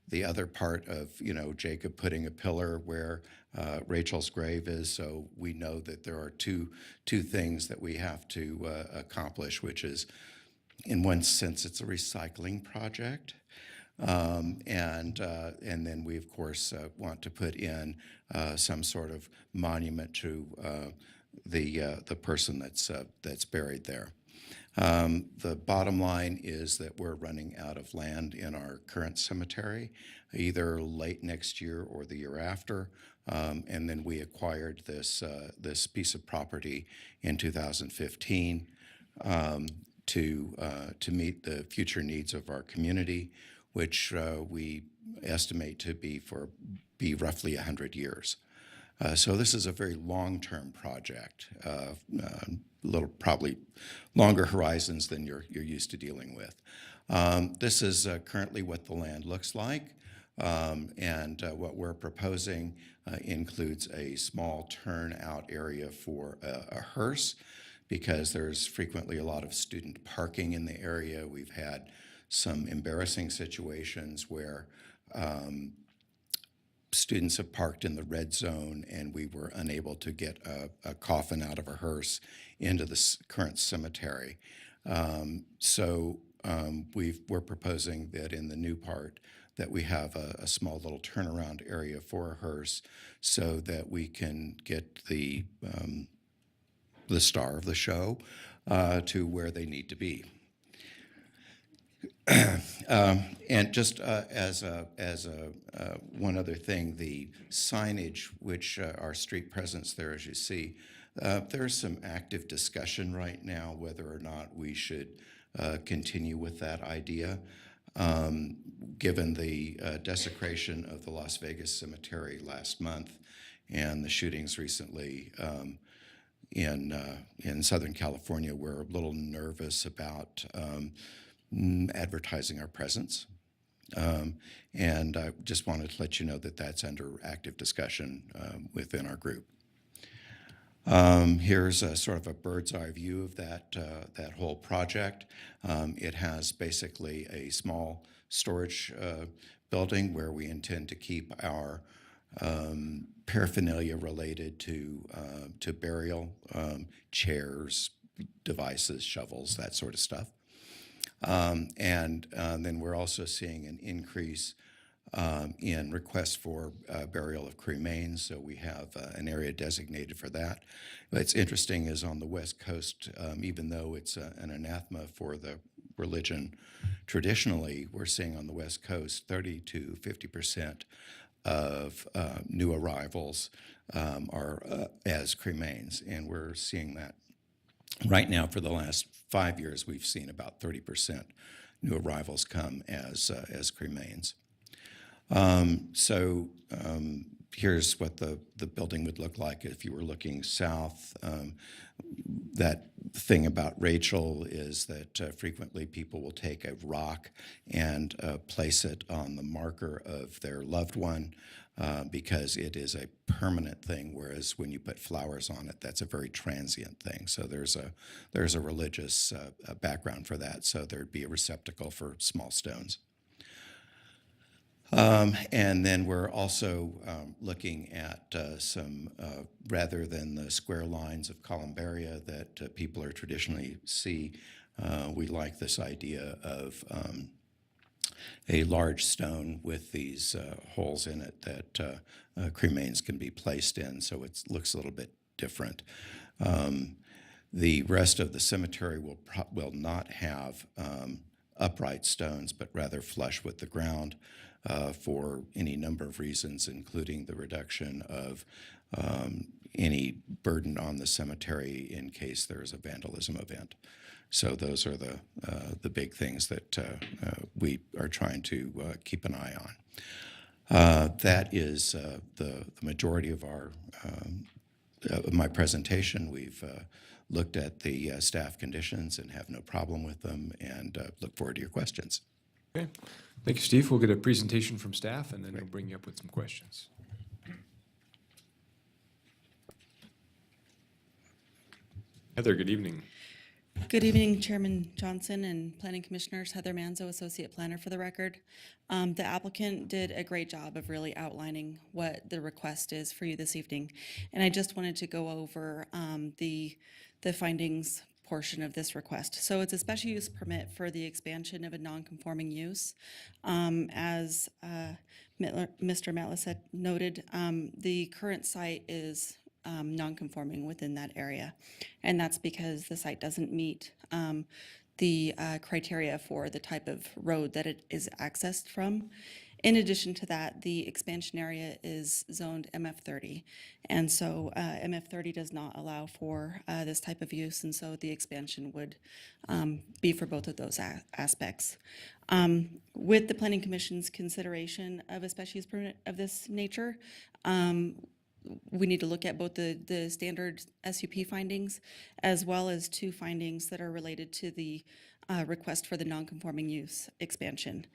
the other part of, Jacob putting a pillar where Rachel's grave is, so we know that there are two things that we have to accomplish, which is, in one sense, it's a recycling project. And then we, of course, want to put in some sort of monument to the person that's buried there. The bottom line is that we're running out of land in our current cemetery, either late next year or the year after. And then we acquired this piece of property in 2015 to meet the future needs of our community, which we estimate to be roughly 100 years. So this is a very long-term project, probably longer horizons than you're used to dealing with. This is currently what the land looks like, and what we're proposing includes a small turnout area for a hearse, because there's frequently a lot of student parking in the area. We've had some embarrassing situations where students have parked in the red zone and we were unable to get a coffin out of a hearse into the current cemetery. So we're proposing that in the new part that we have a small little turnaround area for a hearse so that we can get the star of the show to where they need to be. And just as one other thing, the signage, which our street presence there, as you see, there's some active discussion right now whether or not we should continue with that idea. Given the desecration of the Las Vegas cemetery last month and the shootings recently in Southern California, we're a little nervous about advertising our presence. And I just wanted to let you know that that's under active discussion within our group. Here's a sort of a bird's eye view of that whole project. It has basically a small storage building where we intend to keep our paraphernalia related to burial, chairs, devices, shovels, that sort of stuff. And then we're also seeing an increase in requests for burial of cremains, so we have an area designated for that. What's interesting is on the West Coast, even though it's an anathema for the religion, traditionally we're seeing on the West Coast 30 to 50% of new arrivals are as cremains, and we're seeing that right now. For the last 5 years, we've seen about 30% new arrivals come as cremains. Here's what the building would look like if you were looking south. That thing about Rachel is that frequently people will take a rock and place it on the marker of their loved one because it is a permanent thing, whereas when you put flowers on it, that's a very transient thing. So there's a religious background for that, so there'd be a receptacle for small stones. And then we're also looking at some, rather than the square lines of columbaria that people are traditionally see, we like this idea of a large stone with these holes in it that cremains can be placed in, so it looks a little bit different. The rest of the cemetery will not have upright stones, but rather flush with the ground. For any number of reasons, including the reduction of any burden on the cemetery in case there's a vandalism event. So those are the big things that we are trying to keep an eye on. That is the majority of my presentation. We've looked at the staff conditions and have no problem with them, and look forward to your questions. Okay. Thank you, Steve. We'll get a presentation from staff, and then we'll bring you up with some questions. Heather, good evening. Good evening, Chairman Johnson and Planning Commissioners. Heather Manzo, Associate Planner for the record. The applicant did a great job of really outlining what the request is for you this evening. And I just wanted to go over the findings portion of this request. So it's a special use permit for the expansion of a non-conforming use. As Mr. Matlis had noted, the current site is non-conforming within that area. And that's because the site doesn't meet the criteria for the type of road that it is accessed from. In addition to that, the expansion area is zoned MF30. And so MF30 does not allow for this type of use, and so the expansion would be for both of those aspects. With the Planning Commission's consideration of a special use permit of this nature, we need to look at both the standard SUP findings as well as two findings that are related to the request for the non-conforming use expansion.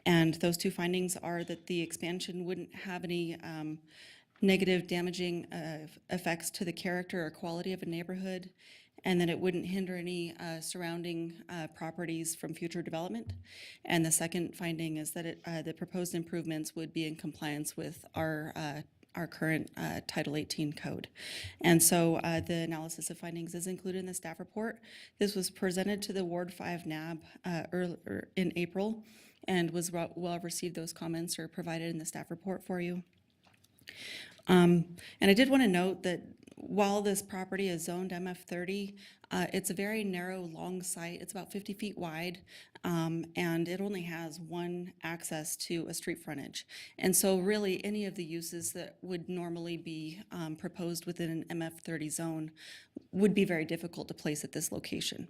And those two findings are that the expansion wouldn't have any negative damaging effects to the character or quality of a neighborhood, and that it wouldn't hinder any surrounding properties from future development. And the second finding is that the proposed improvements would be in compliance with our current Title 18 code. And so the analysis of findings is included in the staff report. This was presented to the Ward 5 NAB earlier in April and was well received. Those comments are provided in the staff report for you. And I did want to note that while this property is zoned MF30, it's a very narrow, long site. It's about 50 feet wide, and it only has one access to a street frontage. And so really any of the uses that would normally be proposed within an MF30 zone would be very difficult to place at this location.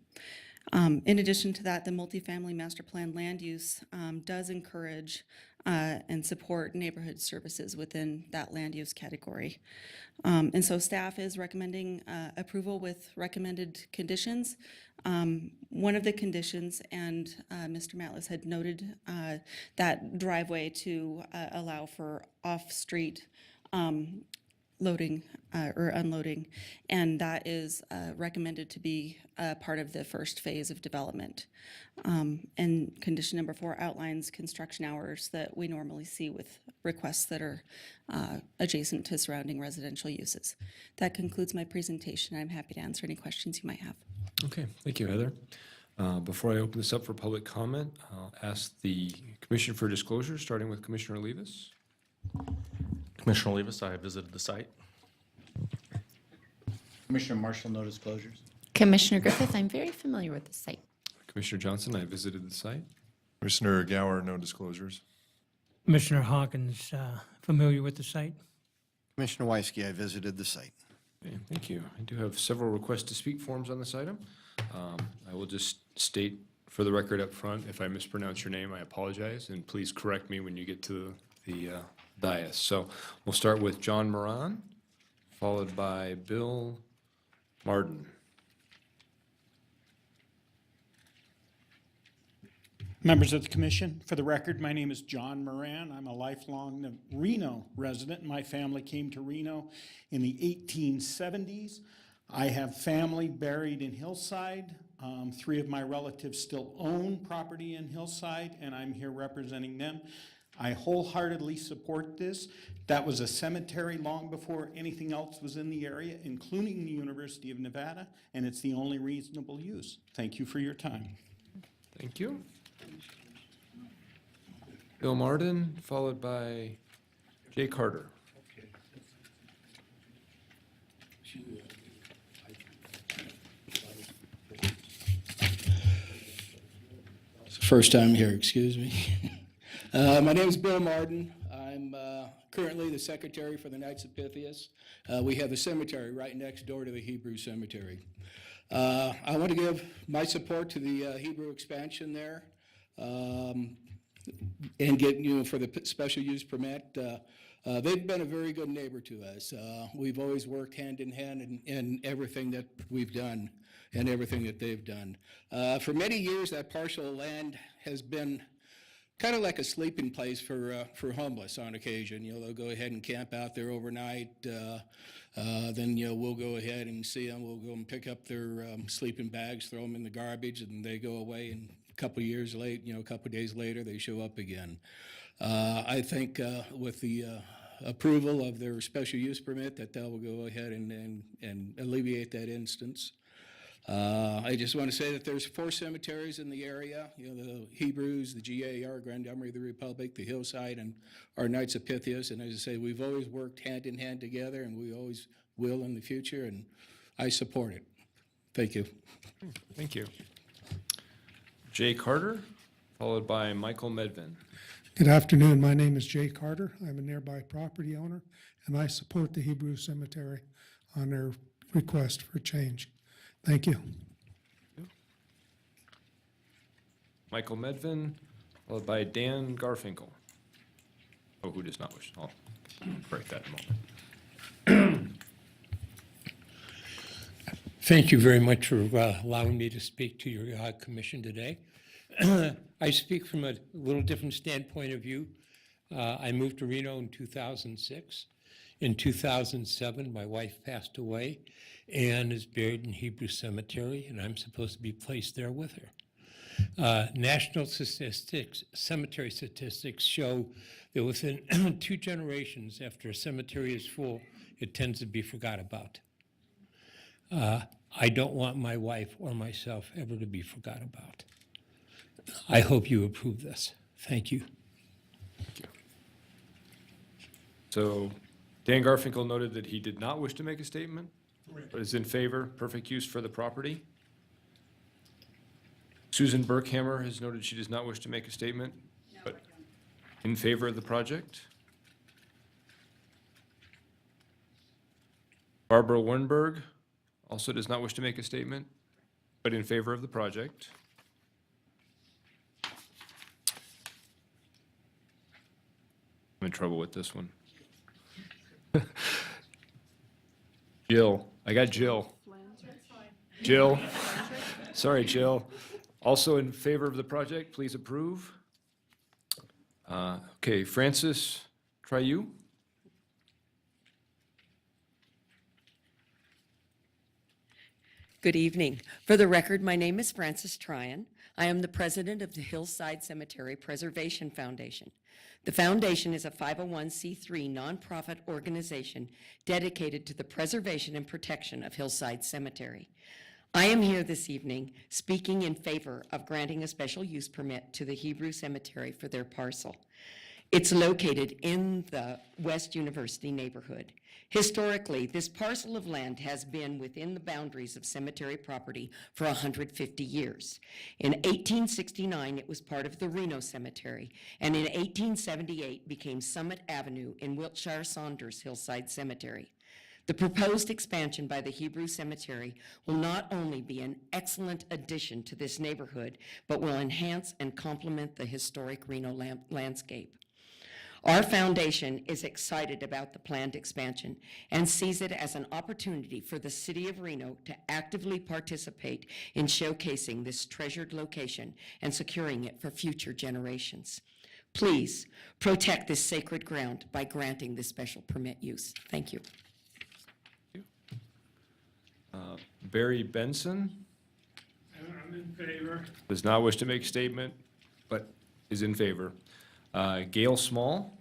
In addition to that, the multifamily master plan land use does encourage and support neighborhood services within that land use category. And so staff is recommending approval with recommended conditions. One of the conditions, and Mr. Matlis had noted that driveway to allow for off-street loading or unloading, and that is recommended to be part of the first phase of development. And condition number 4 outlines construction hours that we normally see with requests that are adjacent to surrounding residential uses. That concludes my presentation. I'm happy to answer any questions you might have. Okay, thank you, Heather. Before I open this up for public comment, I'll ask the Commission for disclosure, starting with Commissioner Olivas. Commissioner Olivas, I visited the site. Commissioner Marshall, no disclosures. Commissioner Griffith, I'm very familiar with the site. Commissioner Johnson, I visited the site. Commissioner Gower, no disclosures. Commissioner Hawkins, familiar with the site? Commissioner Weisky, I visited the site. Okay, thank you. I do have several request to speak forms on this item. I will just state for the record up front, if I mispronounce your name, I apologize, and please correct me when you get to the dais. So we'll start with John Moran, followed by Bill Marden. Members of the commission, for the record, my name is John Moran. I'm a lifelong Reno resident. My family came to Reno in the 1870s. I have family buried in Hillside. 3 of my relatives still own property in Hillside, and I'm here representing them. I wholeheartedly support this. That was a cemetery long before anything else was in the area, including the University of Nevada, and it's the only reasonable use. Thank you for your time. Thank you. Bill Marden, followed by Jay Carter. First time here, excuse me. My name is Bill Marden. I'm currently the secretary for the Knights of Pythias. We have a cemetery right next door to the Hebrew cemetery. I want to give my support to the Hebrew expansion there and get, for the special use permit. They've been a very good neighbor to us. We've always worked hand in hand in everything that we've done and everything that they've done. For many years, that parcel of land has been kind of like a sleeping place for homeless on occasion. They'll go ahead and camp out there overnight. Then, we'll go ahead and see them. We'll go and pick up their sleeping bags, throw them in the garbage, and they go away. And a couple years late, a couple days later, they show up again. I think with the approval of their special use permit, that will go ahead and alleviate that instance. I just want to say that there's 4 cemeteries in the area, the Hebrews, the GAR, Grand Armory of the Republic, the Hillside, and our Knights of Pythias. And as I say, we've always worked hand in hand together, and we always will in the future, and I support it. Thank you. Thank you. Jay Carter, followed by Michael Medvin. Good afternoon. My name is Jay Carter. I'm a nearby property owner, and I support the Hebrew Cemetery on their request for change. Thank you. Michael Medvin, followed by Dan Garfinkel. Oh, who does not wish? I'll break that in a moment. Thank you very much for allowing me to speak to your commission today. I speak from a little different standpoint of view. I moved to Reno in 2006. In 2007, my wife passed away and is buried in Hebrew Cemetery, and I'm supposed to be placed there with her. National statistics, cemetery statistics show that within 2 generations after a cemetery is full, it tends to be forgot about. I don't want my wife or myself ever to be forgot about. I hope you approve this. Thank you. Thank you. So Dan Garfinkel noted that he did not wish to make a statement, but is in favor, perfect use for the property. Susan Burkhammer has noted she does not wish to make a statement, but in favor of the project. Barbara Wernberg also does not wish to make a statement, but in favor of the project. I'm in trouble with this one. Jill, I got Jill. Jill, sorry, Jill. Also in favor of the project, please approve. Okay, Francis, try you. Good evening. For the record, my name is Frances Tryon. I am the president of the Hillside Cemetery Preservation Foundation. The foundation is a 501c3 nonprofit organization dedicated to the preservation and protection of Hillside Cemetery. I am here this evening speaking in favor of granting a special use permit to the Hebrew Cemetery for their parcel. It's located in the West University neighborhood. Historically, this parcel of land has been within the boundaries of cemetery property for 150 years. In 1869, it was part of the Reno Cemetery, and in 1878 became Summit Avenue in Wiltshire Saunders Hillside Cemetery. The proposed expansion by the Hebrew Cemetery will not only be an excellent addition to this neighborhood, but will enhance and complement the historic Reno landscape. Our foundation is excited about the planned expansion and sees it as an opportunity for the city of Reno to actively participate in showcasing this treasured location and securing it for future generations. Please protect this sacred ground by granting this special permit use. Thank you. Barry Benson I'm in favor. does not wish to make a statement, but is in favor. Gail Small.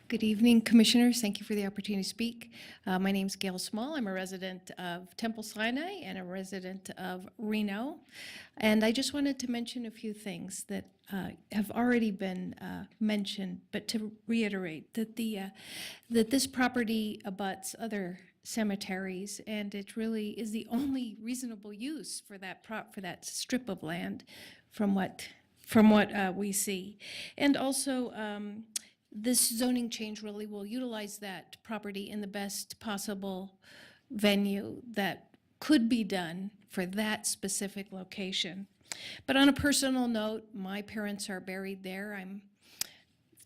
Good evening, Commissioners. Thank you for the opportunity to speak. My name is Gail Small. I'm a resident of Temple Sinai and a resident of Reno. And I just wanted to mention a few things that have already been mentioned, but to reiterate that that this property abuts other cemeteries, and it really is the only reasonable use for that strip of land, from what we see. And also, this zoning change really will utilize that property in the best possible venue that could be done for that specific location. But on a personal note, my parents are buried there. I'm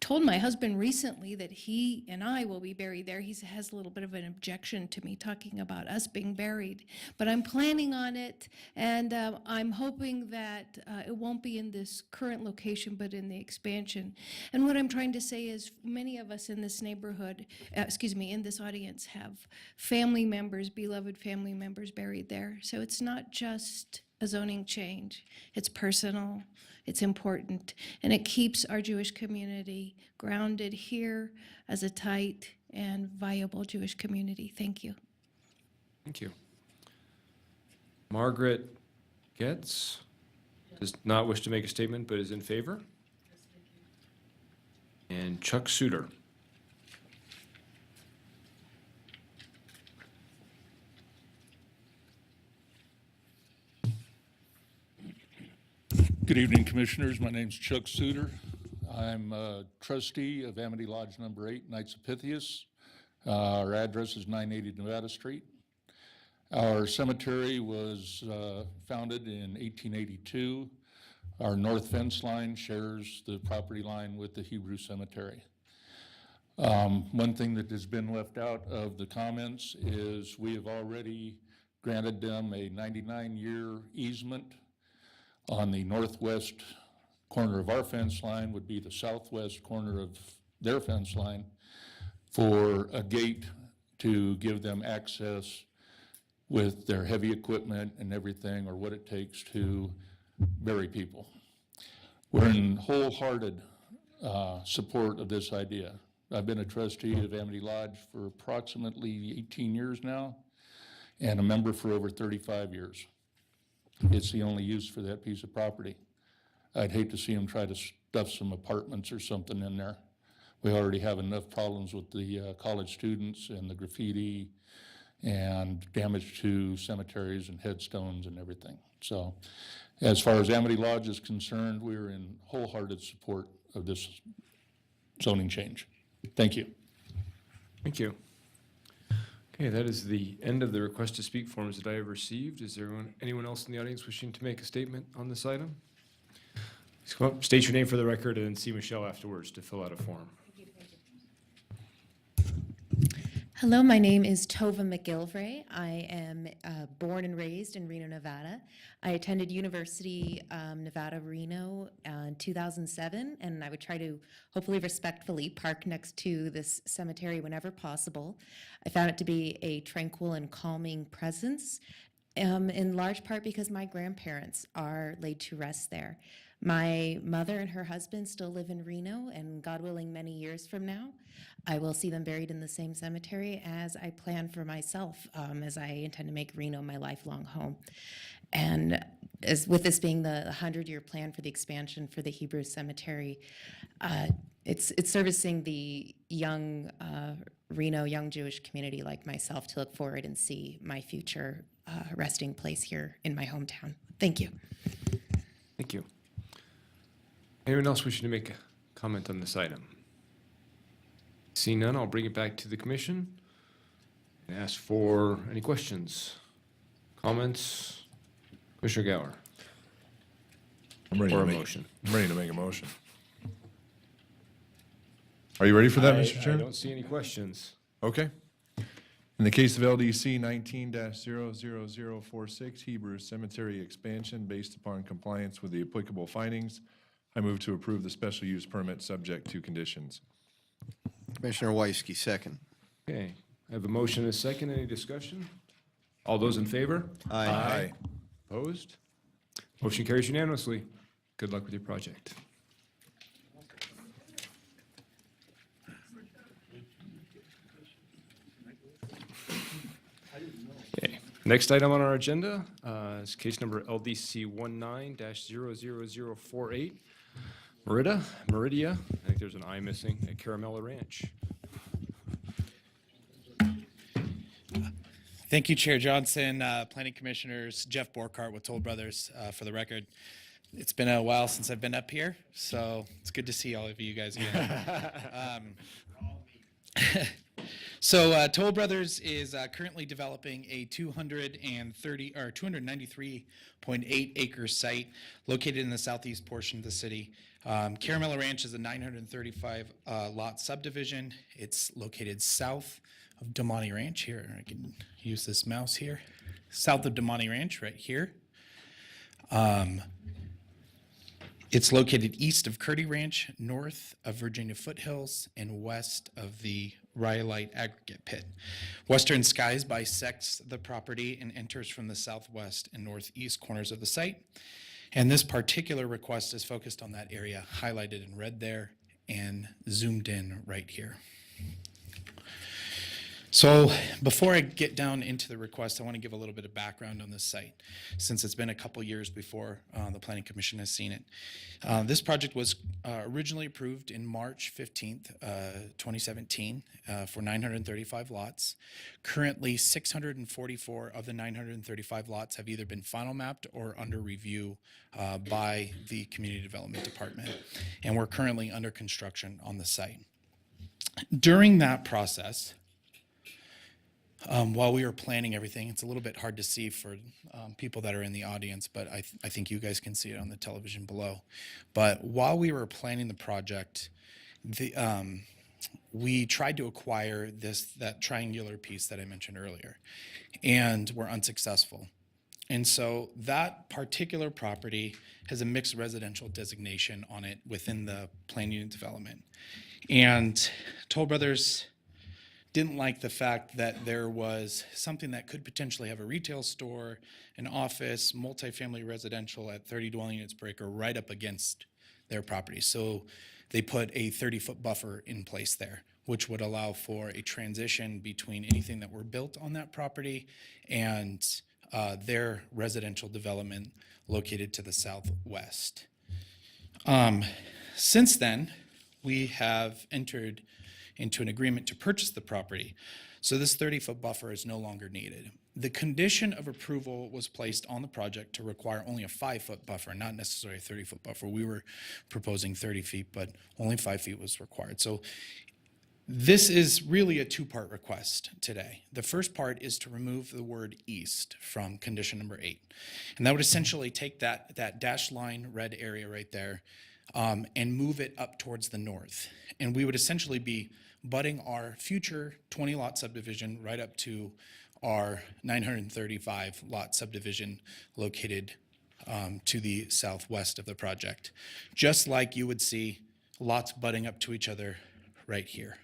told my husband recently that he and I will be buried there. He has a little bit of an objection to me talking about us being buried, but I'm planning on it, and I'm hoping that it won't be in this current location, but in the expansion. And what I'm trying to say is many of us in this neighborhood, in this audience, have family members, beloved family members buried there. So it's not just a zoning change. It's personal, it's important, and it keeps our Jewish community grounded here as a tight and viable Jewish community. Thank you. Thank you. Margaret Getz does not wish to make a statement, but is in favor. And Chuck Suter. Good evening, Commissioners. My name's Chuck Suter. I'm a trustee of Amity Lodge Number 8, Knights of Pythias. Our address is 980 Nevada Street. Our cemetery was founded in 1882. Our north fence line shares the property line with the Hebrew Cemetery. One thing that has been left out of the comments is we have already granted them a 99-year easement on the northwest corner of our fence line, would be the southwest corner of their fence line, for a gate to give them access with their heavy equipment and everything, or what it takes to bury people. We're in wholehearted support of this idea. I've been a trustee of Amity Lodge for approximately 18 years now, and a member for over 35 years. It's the only use for that piece of property. I'd hate to see them try to stuff some apartments or something in there. We already have enough problems with the college students and the graffiti and damage to cemeteries and headstones and everything. So as far as Amity Lodge is concerned, we're in wholehearted support of this zoning change. Thank you. Thank you. Okay, that is the end of the request to speak forms that I have received. Is there anyone else in the audience wishing to make a statement on this item? Please come up, state your name for the record, and then see Michelle afterwards to fill out a form. Hello, my name is Tova McGilvray. I am born and raised in Reno, Nevada. I attended University Nevada, Reno in 2007, and I would try to hopefully respectfully park next to this cemetery whenever possible. I found it to be a tranquil and calming presence, in large part because my grandparents are laid to rest there. My mother and her husband still live in Reno, and God willing, many years from now, I will see them buried in the same cemetery as I plan for myself, as I intend to make Reno my lifelong home. And as with this being the 100-year plan for the expansion for the Hebrew Cemetery, it's servicing the young Reno young Jewish community like myself to look forward and see my future resting place here in my hometown. Thank you. Thank you. Anyone else wishing to make a comment on this item? Seeing none, I'll bring it back to the commission and ask for any questions, comments. Commissioner Gower. I'm ready Or to a make motion. I'm ready to make a motion. Are you ready for that, Mr. I Chair? don't see any questions. Okay. In the case of LDC 19-00046, Hebrew Cemetery expansion based upon compliance with the applicable findings, I move to approve the special use permit subject to conditions. Commissioner Weisky, second. Okay, I have a motion and a second. Any discussion? All those in favor? Aye. Opposed? Motion carries unanimously. Good luck with your project. Okay, next item on our agenda is case number LDC 19-00048. Meridia, I think there's an I missing, at Caramella Ranch. Thank you, Chair Johnson, Planning Commissioners, Jeff Borkart with Toll Brothers, for the record. It's been a while since I've been up here, so it's good to see all of you guys again. So Toll Brothers is currently developing a 293.8 acre site located in the southeast portion of the city. Caramella Ranch is a 935 lot subdivision. It's located south of Damani Ranch. Here, I can use this mouse here. South of Damani Ranch, right here. It's located east of Curdy Ranch, north of Virginia Foothills, and west of the Rhyolite Aggregate Pit. Western Skies bisects the property and enters from the southwest and northeast corners of the site. And this particular request is focused on that area, highlighted in red there and zoomed in right here. So before I get down into the request, I want to give a little bit of background on this site, since it's been a couple years before the Planning Commission has seen it. This project was originally approved in March 15th, 2017 for 935 lots. Currently, 644 of the 935 lots have either been final mapped or under review by the Community Development Department, and we're currently under construction on the site. During that process, while we were planning everything, it's a little bit hard to see for people that are in the audience, but I think you guys can see it on the television below. But while we were planning the project, we tried to acquire that triangular piece that I mentioned earlier, and were unsuccessful. And so that particular property has a mixed residential designation on it within the plan unit development. And Toll Brothers didn't like the fact that there was something that could potentially have a retail store, an office, multifamily residential at 30 dwelling units per acre right up against their property. So they put a 30-foot buffer in place there, which would allow for a transition between anything that were built on that property and their residential development located to the southwest. Since then, we have entered into an agreement to purchase the property. So this 30-foot buffer is no longer needed. The condition of approval was placed on the project to require only a 5-foot buffer, not necessarily a 30-foot buffer. We were proposing 30 feet, but only 5 feet was required. So this is really a two-part request today. The first part is to remove the word east from condition number 8. And that would essentially take that dashed line red area right there and move it up towards the north. And we would essentially be butting our future 20-lot subdivision right up to our 935-lot subdivision located to the southwest of the project, just like you would see lots butting up to each other right here.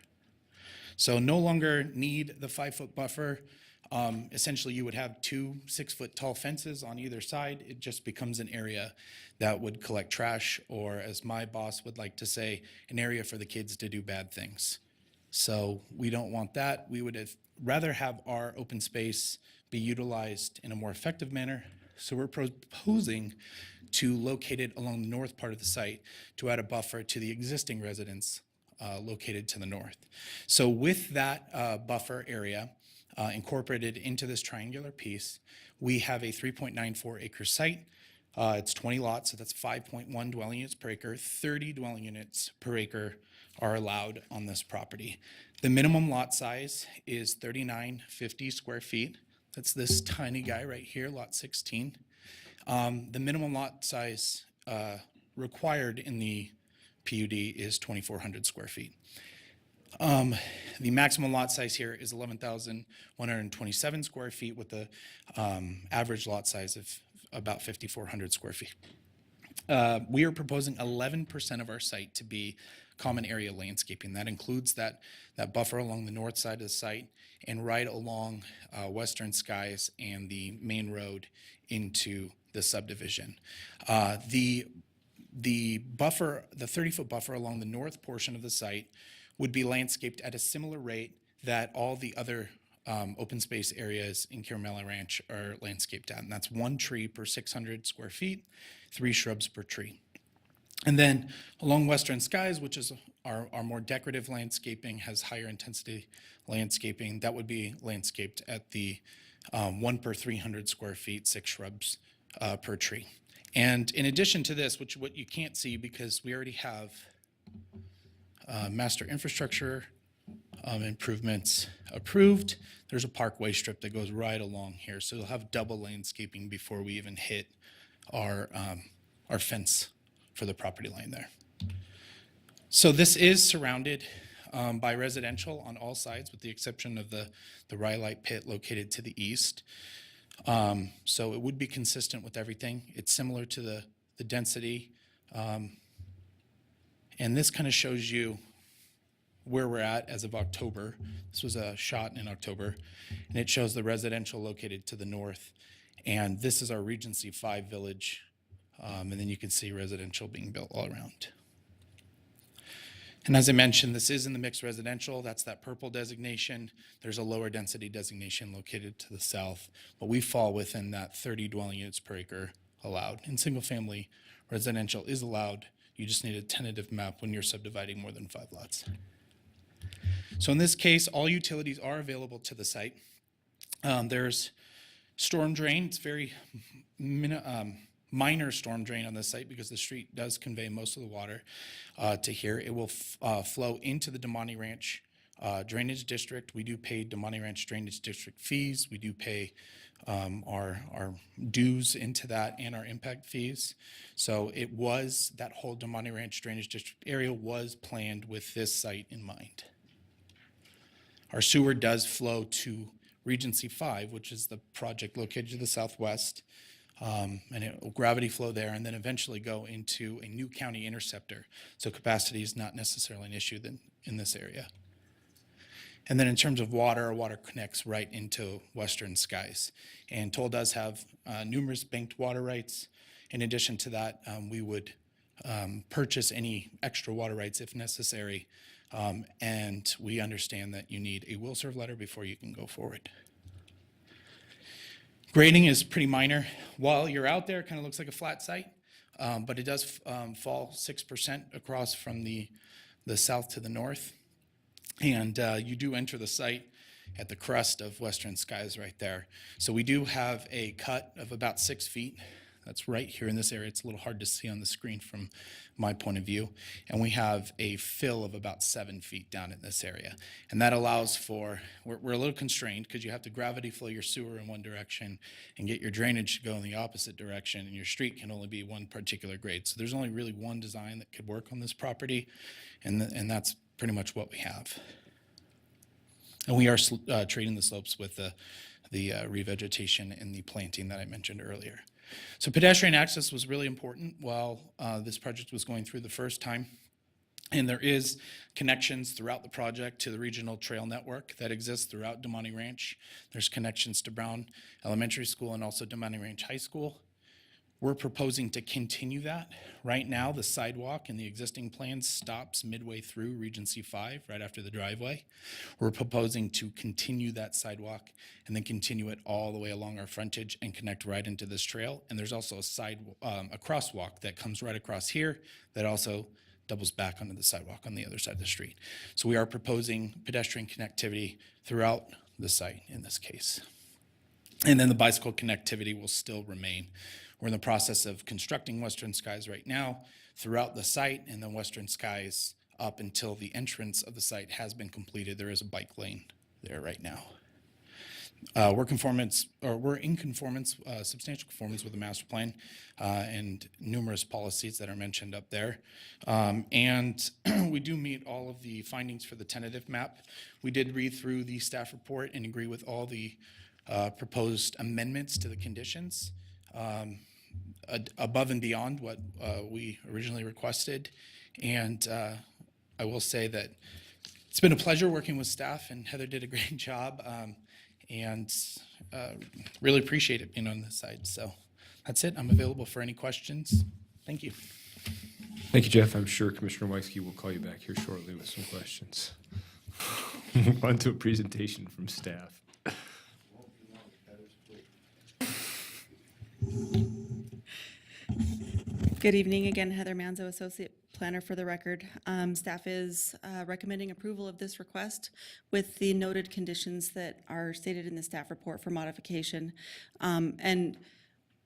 So no longer need the 5-foot buffer. Essentially, you would have 2 6-foot tall fences on either side. It just becomes an area that would collect trash, or as my boss would like to say, an area for the kids to do bad things. So we don't want that. We would rather have our open space be utilized in a more effective manner. So we're proposing to locate it along the north part of the site to add a buffer to the existing residence located to the north. So with that buffer area incorporated into this triangular piece, we have a 3.94 acre site. It's 20 lots, so that's 5.1 dwelling units per acre. 30 dwelling units per acre are allowed on this property. The minimum lot size is 3950 square feet. That's this tiny guy right here, lot 16. The minimum lot size required in the PUD is 2,400 square feet. The maximum lot size here is 11,127 square feet with the average lot size of about 5,400 square feet. We are proposing 11% of our site to be common area landscaping. That includes that buffer along the north side of the site and right along Western Skies and the main road into the subdivision. The buffer, the 30-foot buffer along the north portion of the site would be landscaped at a similar rate that all the other open space areas in Caramella Ranch are landscaped at. And that's 1 tree per 600 square feet, 3 shrubs per tree. And then along Western Skies, which is our more decorative landscaping, has higher intensity landscaping, that would be landscaped at the 1 per 300 square feet, 6 shrubs per tree. And in addition to this, which what you can't see because we already have master infrastructure improvements approved, there's a parkway strip that goes right along here. So you'll have double landscaping before we even hit our fence for the property line there. So this is surrounded by residential on all sides with the exception of the Rhyolite pit located to the east. So it would be consistent with everything. It's similar to the density. And this kind of shows you where we're at as of October. This was a shot in October, and it shows the residential located to the north. And this is our Regency 5 village. And then you can see residential being built all around. And as I mentioned, this is in the mixed residential. That's that purple designation. There's a lower density designation located to the south, but we fall within that 30 dwelling units per acre allowed. And single family residential is allowed. You just need a tentative map when you're subdividing more than 5 lots. So in this case, all utilities are available to the site. There's storm drain. It's very minor storm drain on the site because the street does convey most of the water to here. It will flow into the Damani Ranch Drainage District. We do pay Damani Ranch Drainage District fees. We do pay our dues into that and our impact fees. So it was, that whole Damani Ranch Drainage District area was planned with this site in mind. Our sewer does flow to Regency 5, which is the project located to the southwest. And it will gravity flow there and then eventually go into a new county interceptor. So capacity is not necessarily an issue in this area. And then in terms of water, our water connects right into Western Skies. And Toll does have numerous banked water rights. In addition to that, we would purchase any extra water rights if necessary. And we understand that you need a will serve letter before you can go forward. Grading is pretty minor. While you're out there, it kind of looks like a flat site, but it does fall 6% across from the south to the north. And you do enter the site at the crest of Western Skies right there. So we do have a cut of about 6 feet. That's right here in this area. It's a little hard to see on the screen from my point of view. And we have a fill of about 7 feet down in this area. And that allows for, we're a little constrained because you have to gravity flow your sewer in one direction and get your drainage to go in the opposite direction, and your street can only be one particular grade. So there's only really one design that could work on this property, and that's pretty much what we have. And we are treating the slopes with the revegetation and the planting that I mentioned earlier. So pedestrian access was really important while this project was going through the first time. And there is connections throughout the project to the regional trail network that exists throughout Damani Ranch. There's connections to Brown Elementary School and also Damani Ranch High School. We're proposing to continue that. Right now, the sidewalk in the existing plan stops midway through Regency 5, right after the driveway. We're proposing to continue that sidewalk and then continue it all the way along our frontage and connect right into this trail. And there's also a crosswalk that comes right across here that also doubles back onto the sidewalk on the other side of the street. So we are proposing pedestrian connectivity throughout the site in this case. And then the bicycle connectivity will still remain. We're in the process of constructing Western Skies right now throughout the site, and then Western Skies up until the entrance of the site has been completed. There is a bike lane there right now. We're in conformance, substantial conformance with the master plan and numerous policies that are mentioned up there. And we do meet all of the findings for the tentative map. We did read through the staff report and agree with all the proposed amendments to the conditions. Above and beyond what we originally requested. And I will say that it's been a pleasure working with staff, and Heather did a great job, and really appreciate it being on this side. So that's it. I'm available for any questions. Thank you. Thank you, Jeff. I'm sure Commissioner Weisky will call you back here shortly with some questions. On to a presentation from staff. Good evening again, Heather Manzo, Associate Planner for the record. Staff is recommending approval of this request with the noted conditions that are stated in the staff report for modification. And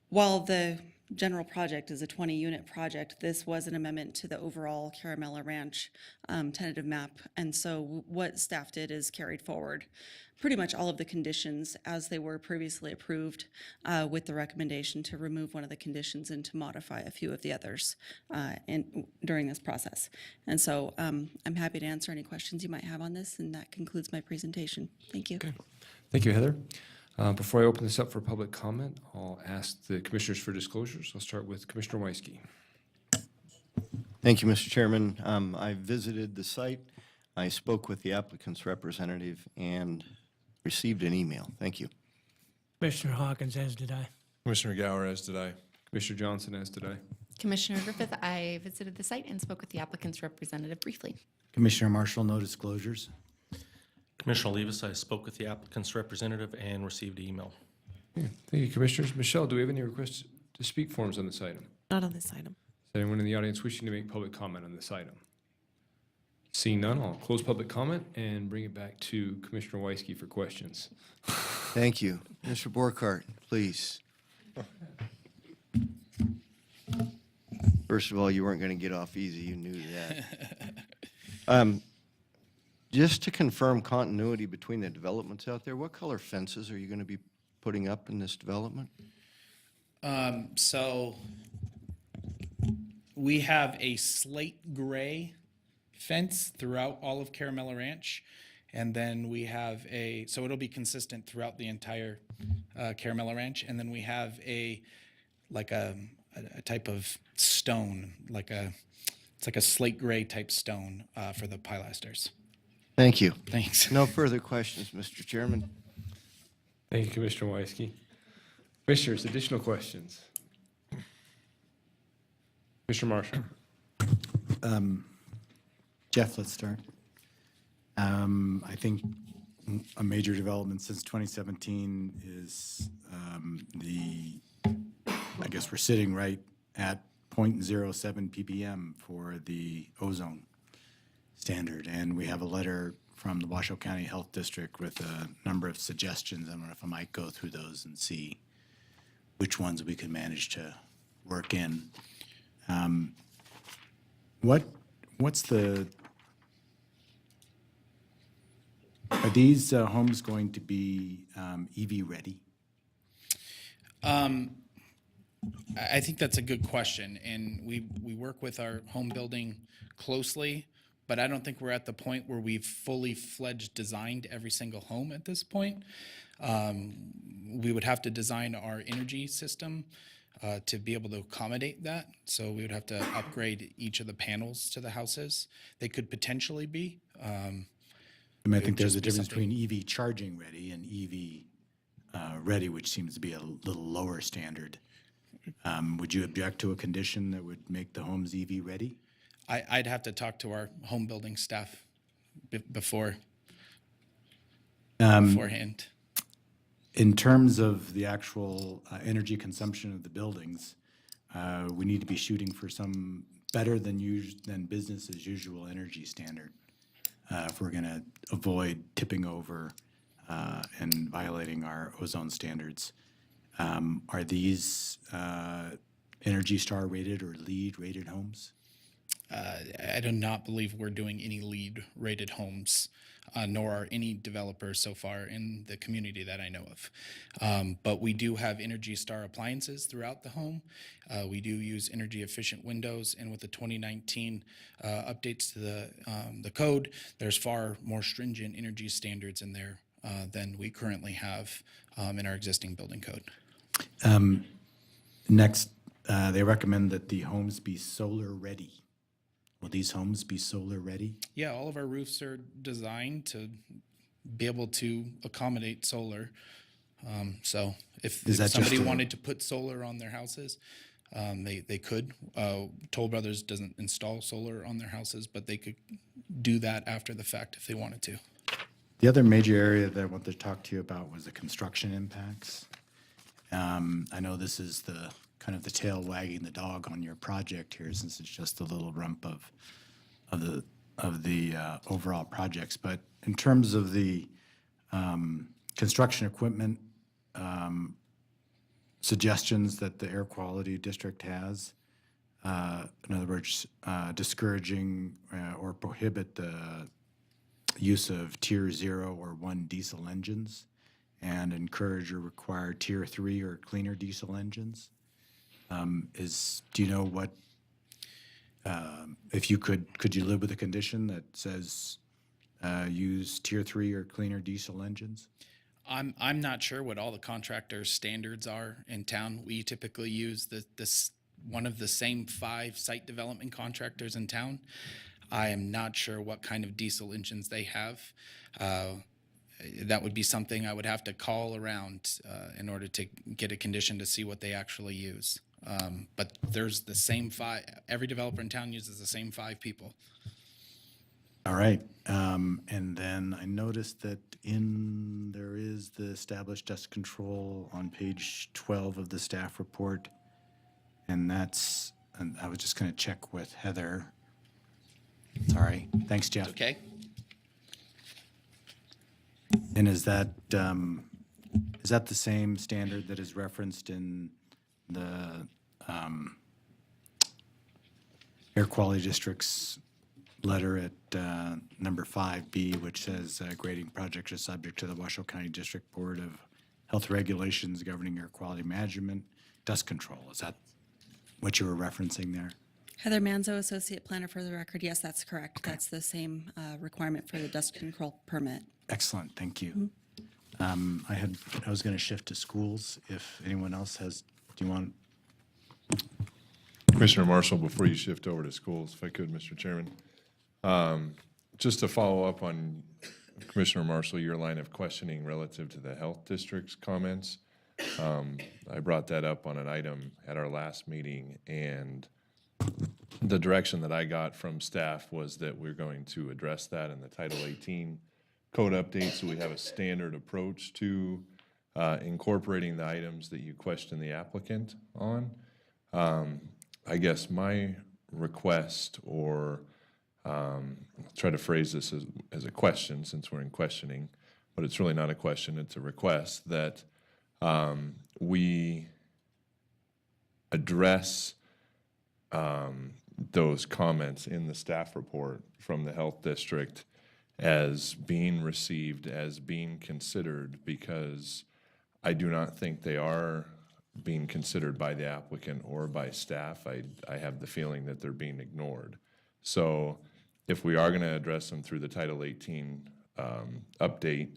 while the general project is a 20-unit project, this was an amendment to the overall Caramella Ranch tentative map. And so what staff did is carried forward pretty much all of the conditions as they were previously approved, with the recommendation to remove one of the conditions and to modify a few of the others during this process. And so I'm happy to answer any questions you might have on this, and that concludes my presentation. Thank you. Okay. Thank you, Heather. Before I open this up for public comment, I'll ask the commissioners for disclosures. I'll start with Commissioner Weisky. Thank you, Mr. Chairman. I visited the site. I spoke with the applicant's representative and received an email. Thank you. Commissioner Hawkins, as did I. Commissioner Gower, as did I. Commissioner Johnson, as did I. Commissioner Griffith, I visited the site and spoke with the applicant's representative briefly. Commissioner Marshall, no disclosures. Commissioner Olivas, I spoke with the applicant's representative and received an email. Okay. Thank you, Commissioners. Michelle, do we have any requests to speak forms on this item? Not on this item. Is there anyone in the audience wishing to make public comment on this item? Seeing none, I'll close public comment and bring it back to Commissioner Weisky for questions. Thank you. Mr. Borkart, please. First of all, you weren't going to get off easy. You knew that. Just to confirm continuity between the developments out there, what color fences are you going to be putting up in this development? So we have a slate gray fence throughout all of Caramella Ranch. And then we have so it'll be consistent throughout the entire Caramella Ranch. And then we have a type of stone, it's like a slate gray type stone for the pilasters. Thank you. Thanks. No further questions, Mr. Chairman. Thank you, Commissioner Weisky. Commissioners, additional questions? Commissioner Marshall. Jeff, let's start. I think a major development since 2017 is I guess we're sitting right at 0.07 ppm for the ozone standard. And we have a letter from the Washoe County Health District with a number of suggestions. I don't know if I might go through those and see which ones we could manage to work in. What's the, are these homes going to be EV ready? I think that's a good question, and we work with our home building closely, but I don't think we're at the point where we've fully fledged designed every single home at this point. We would have to design our energy system to be able to accommodate that. So we would have to upgrade each of the panels to the houses. They could potentially be. I mean, I think there's a just be difference something- between EV charging ready and EV ready, which seems to be a little lower standard. Would you object to a condition that would make the homes EV ready? I'd have to talk to our home building staff beforehand. In terms of the actual energy consumption of the buildings, we need to be shooting for some better than business as usual energy standard if we're going to avoid tipping over and violating our ozone standards. Are these Energy Star rated or LEED rated homes? I do not believe we're doing any LEED rated homes, nor are any developers so far in the community that I know of. But we do have Energy Star appliances throughout the home. We do use energy efficient windows, and with the 2019 updates to the code, there's far more stringent energy standards in there than we currently have in our existing building code. Next, they recommend that the homes be solar ready. Will these homes be solar ready? Yeah, all of our roofs are designed to be able to accommodate solar. So if Is that somebody just a- wanted to put solar on their houses, they could. Toll Brothers doesn't install solar on their houses, but they could do that after the fact if they wanted to. The other major area that I wanted to talk to you about was the construction impacts. I know this is the kind of the tail wagging the dog on your project here, since it's just a little rump of the overall projects. But in terms of the construction equipment suggestions that the air quality district has, in other words, discouraging or prohibit the use of Tier 0 or 1 diesel engines, and encourage or require Tier 3 or cleaner diesel engines. Do you know what, if you could you live with a condition that says use Tier 3 or cleaner diesel engines? I'm not sure what all the contractors' standards are in town. We typically use one of the same 5 site development contractors in town. I am not sure what kind of diesel engines they have. That would be something I would have to call around in order to get a condition to see what they actually use. But there's the same 5, every developer in town uses the same 5 people. All right. And then I noticed that there is the established dust control on page 12 of the staff report. And I was just going to check with Heather. Sorry. Thanks, Jeff. Okay. And is that the same standard that is referenced in the Air Quality District's letter at number 5B, which says grading projects are subject to the Washoe County District Board of Health Regulations governing air quality management, dust control? Is that what you were referencing there? Heather Manzo, Associate Planner for the record. Yes, that's correct. That's the same requirement for the dust control permit. Excellent, thank you. I was going to shift to schools. If anyone else has, do you want? Commissioner Marshall, before you shift over to schools, if I could, Mr. Chairman. Just to follow up on Commissioner Marshall, your line of questioning relative to the health district's comments. I brought that up on an item at our last meeting, and the direction that I got from staff was that we're going to address that in the Title 18 code update, so we have a standard approach to incorporating the items that you question the applicant on. I guess my request or try to phrase this as a question since we're in questioning, but it's really not a question, it's a request that we address those comments in the staff report from the health district as being received, as being considered, because I do not think they are being considered by the applicant or by staff. I have the feeling that they're being ignored. So if we are going to address them through the Title 18 update,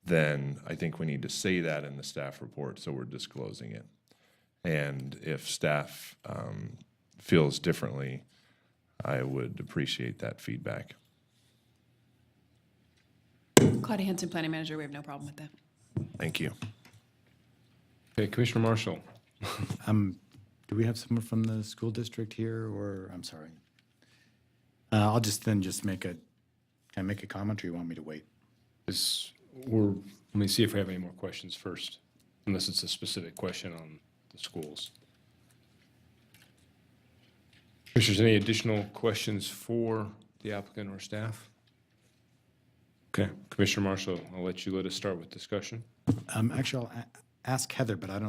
then I think we need to say that in the staff report so we're disclosing it. And if staff feels differently, I would appreciate that feedback. Claudia Henson, Planning Manager, we have no problem with that. Thank you. Okay, Commissioner Marshall. Do we have someone from the school district here, or, I'm sorry. I'll just make a, can I make a comment, or you want me to wait? Let me see if we have any more questions first, unless it's a specific question on the schools. Commissioners, any additional questions for the applicant or staff? Okay, Commissioner Marshall, I'll let you start with discussion. Actually, I'll ask Heather, but I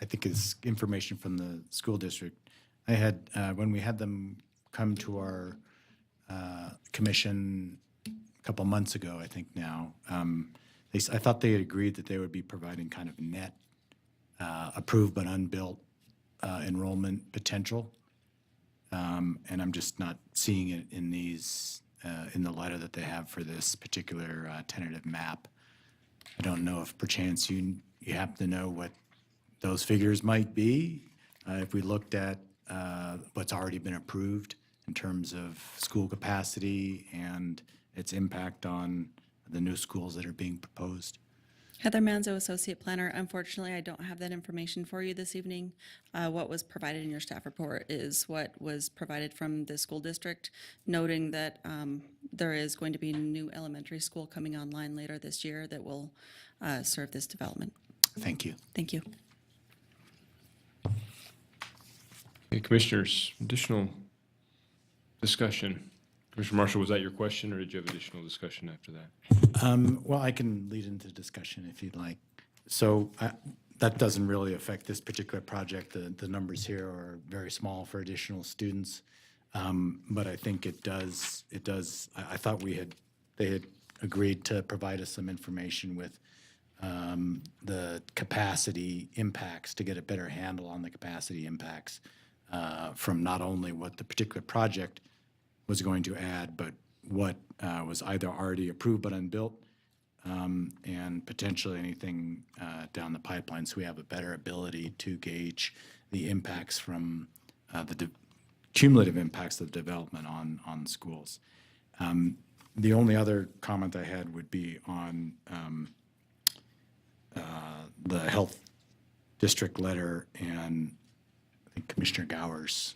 think it's information from the school district. I had, when we had them come to our commission a couple months ago, I think now, I thought they had agreed that they would be providing kind of net approved but unbuilt enrollment potential. And I'm just not seeing it in these, in the letter that they have for this particular tentative map. I don't know if perchance you happen to know what those figures might be. If we looked at what's already been approved in terms of school capacity and its impact on the new schools that are being proposed. Heather Manzo, Associate Planner. Unfortunately, I don't have that information for you this evening. What was provided in your staff report is what was provided from the school district, noting that there is going to be a new elementary school coming online later this year that will serve this development. Thank you. Thank you. Okay, Commissioners, additional discussion. Commissioner Marshall, was that your question, or did you have additional discussion after that? Well, I can lead into discussion if you'd like. So that doesn't really affect this particular project. The numbers here are very small for additional students, but I think it does. I thought they had agreed to provide us some information with the capacity impacts, to get a better handle on the capacity impacts from not only what the particular project was going to add, but what was either already approved but unbuilt, and potentially anything down the pipeline, so we have a better ability to gauge the impacts from the cumulative impacts of development on schools. The only other comment I had would be on the health district letter, and I think Commissioner Gower's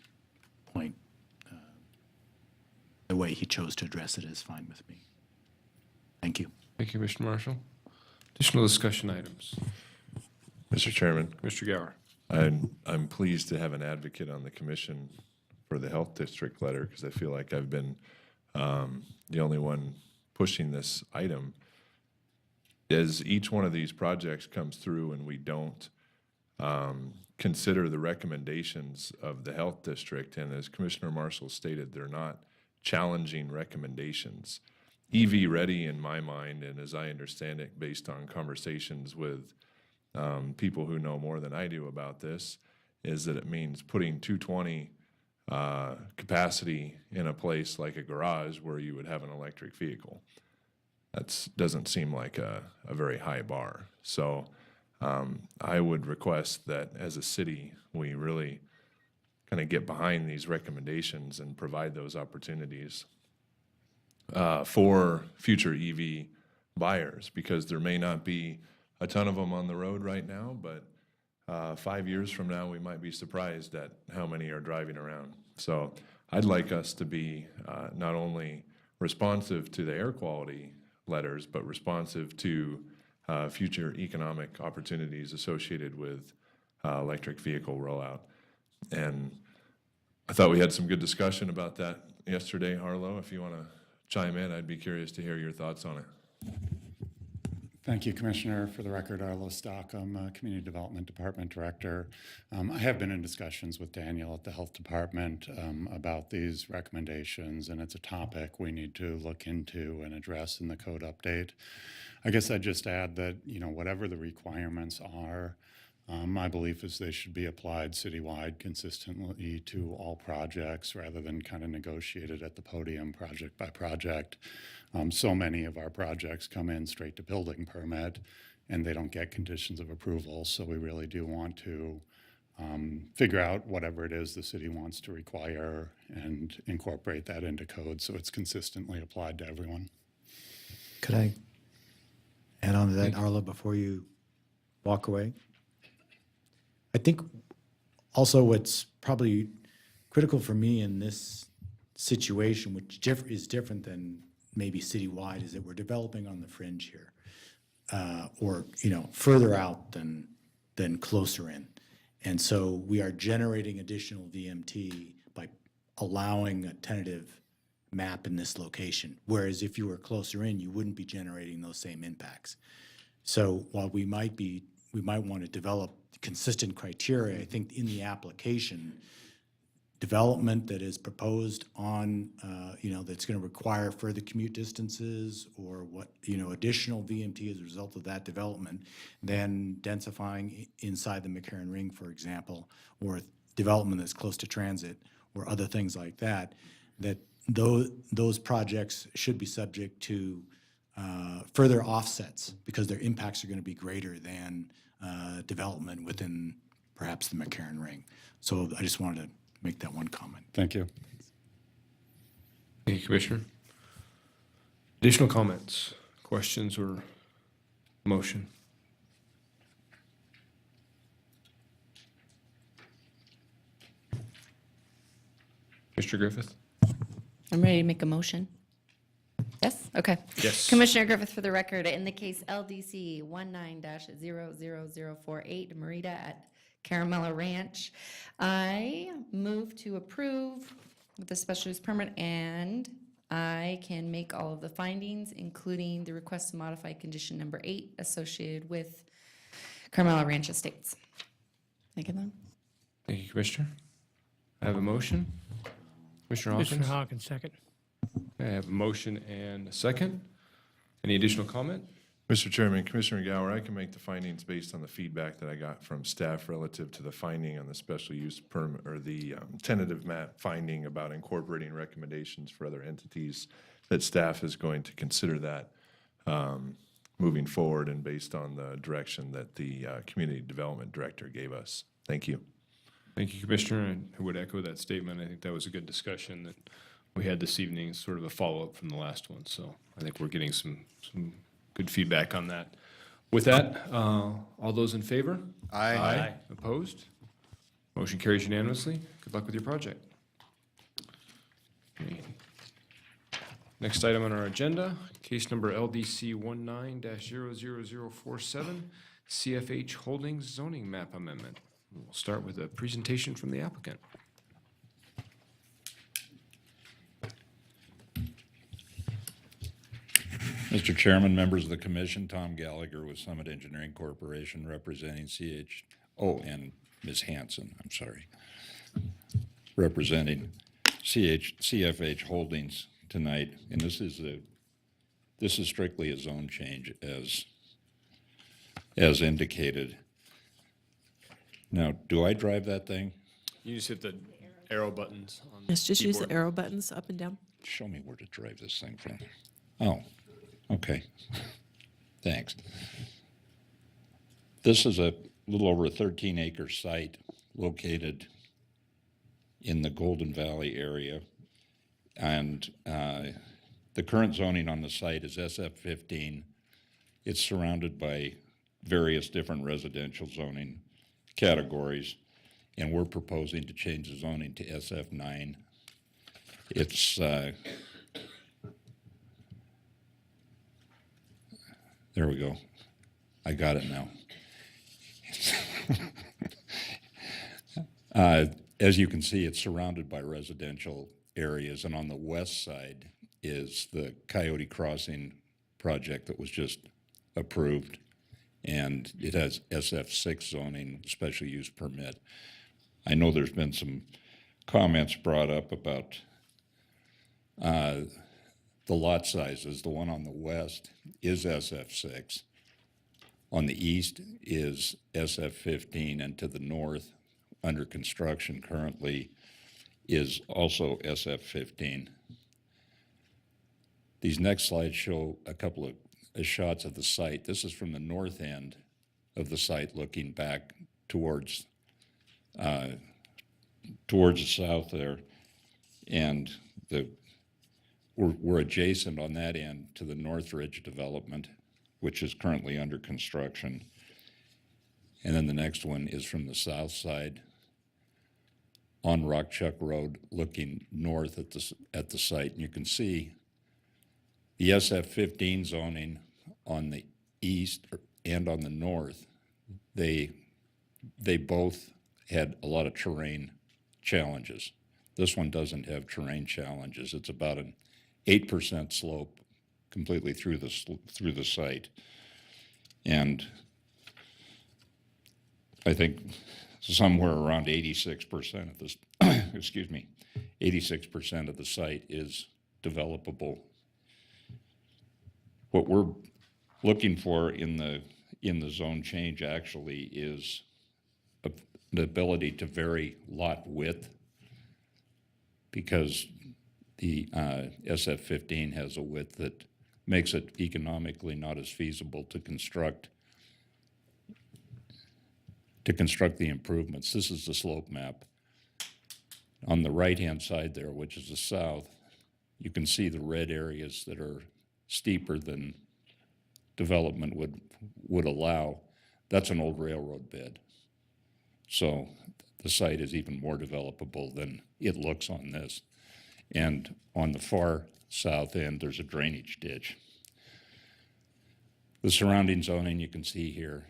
point. The way he chose to address it is fine with me. Thank you. Thank you, Commissioner Marshall. Additional discussion items. Mr. Chairman. Mr. Gower. I'm pleased to have an advocate on the commission for the health district letter, because I feel like I've been the only one pushing this item. As each one of these projects comes through and we don't consider the recommendations of the health district, and as Commissioner Marshall stated, they're not challenging recommendations. EV ready, in my mind, and as I understand it, based on conversations with people who know more than I do about this, is that it means putting 220 capacity in a place like a garage where you would have an electric vehicle. That doesn't seem like a very high bar. So I would request that as a city, we really kind of get behind these recommendations and provide those opportunities for future EV buyers, because there may not be a ton of them on the road right now, but 5 years from now, we might be surprised at how many are driving around. So I'd like us to be not only responsive to the air quality letters, but responsive to future economic opportunities associated with electric vehicle rollout. And I thought we had some good discussion about that yesterday, Harlow. If you want to chime in, I'd be curious to hear your thoughts on it. Thank you, Commissioner. For the record, Arlo Stock, I'm Community Development Department Director. I have been in discussions with Daniel at the Health Department about these recommendations, and it's a topic we need to look into and address in the code update. I guess I'd just add that, whatever the requirements are, my belief is they should be applied citywide consistently to all projects rather than kind of negotiated at the podium project by project. So many of our projects come in straight to building permit and they don't get conditions of approval. So we really do want to figure out whatever it is the city wants to require and incorporate that into code so it's consistently applied to everyone. Could I add on to that, Arlo, before you walk away? I think also what's probably critical for me in this situation, which is different than maybe citywide, is that we're developing on the fringe here, or further out than closer in, and so we are generating additional VMT by allowing a tentative map in this location. Whereas if you were closer in, you wouldn't be generating those same impacts. So while we might want to develop consistent criteria, I think in the application, development that is proposed on, that's going to require further commute distances or what, additional VMT as a result of that development, then densifying inside the McCarran Ring, for example, or development that's close to transit or other things like that, that those projects should be subject to further offsets because their impacts are going to be greater than development within perhaps the McCarran Ring. So I just wanted to make that one comment. Thank you. Thank you, Commissioner. Additional comments, questions, or motion? Mr. Griffith? I'm ready to make a motion. Yes? Okay. Yes. Commissioner Griffith, for the record, in the case LDC 19-00048, Marita at Caramella Ranch, I move to approve with the special use permit, and I can make all of the findings, including the request to modify condition number 8 associated with Caramella Ranch Estates. Thank you, then. Thank you, Commissioner. I have a motion. Commissioner Hawkins? Commissioner Hawkins, second. I have a motion and a second. Any additional comment? Mr. Chairman, Commissioner Gower, I can make the findings based on the feedback that I got from staff relative to the finding on the special use permit or the tentative map finding about incorporating recommendations for other entities, that staff is going to consider that moving forward and based on the direction that the Community Development Director gave us. Thank you. Thank you, Commissioner. And I would echo that statement. I think that was a good discussion that we had this evening, sort of a follow-up from the last one. So I think we're getting some good feedback on that. With that, all those in favor? Aye. Aye. Opposed? Motion carries unanimously. Good luck with your project. Okay. Next item on our agenda, case number LDC 19-00047, CFH Holdings zoning map amendment. We'll start with a presentation from the applicant. Mr. Chairman, members of the commission, Tom Gallagher with Summit Engineering Corporation representing and Ms. Hanson, I'm sorry, representing CFH Holdings tonight. And this is strictly a zone change as indicated. Now, do I drive that thing? You just hit the arrow buttons on the Yes, just use keyboard. the arrow buttons up and down. Show me where to drive this thing from. Oh, okay. Thanks. This is a little over a 13-acre site located in the Golden Valley area. And the current zoning on the site is SF15. It's surrounded by various different residential zoning categories, and we're proposing to change the zoning to SF9. It's there we go. I got it now. as you can see, it's surrounded by residential areas, and on the west side is the Coyote Crossing project that was just approved, and it has SF6 zoning, special use permit. I know there's been some comments brought up about the lot sizes. The one on the west is SF6. On the east is SF15, and to the north, under construction currently, is also SF15. These next slides show a couple of shots of the site. This is from the north end of the site, looking back towards the south there, and we're adjacent on that end to the Northridge development, which is currently under construction. And then the next one is from the south side on Rockchuck Road, looking north at the site. And you can see the SF15 zoning on the east and on the north. They both had a lot of terrain challenges. This one doesn't have terrain challenges. It's about an 8% slope completely through the site. And I think somewhere around 86% of this, 86% of the site is developable. What we're looking for in the zone change actually is the ability to vary lot width, because the SF15 has a width that makes it economically not as feasible to construct the improvements. This is the slope map. On the right-hand side there, which is the south, you can see the red areas that are steeper than development would allow. That's an old railroad bed. So the site is even more developable than it looks on this. And on the far south end, there's a drainage ditch. The surrounding zoning you can see here.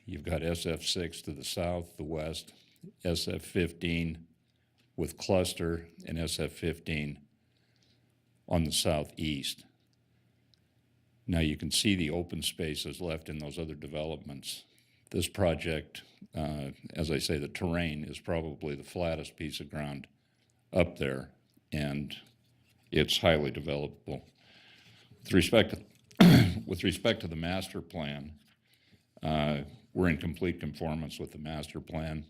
You've got SF6 to the south, the west, SF15 with cluster, and SF15 on the southeast. Now you can see the open spaces left in those other developments. This project, as I say, the terrain is probably the flattest piece of ground up there, and it's highly developable. With respect to the master plan, we're in complete conformance with the master plan,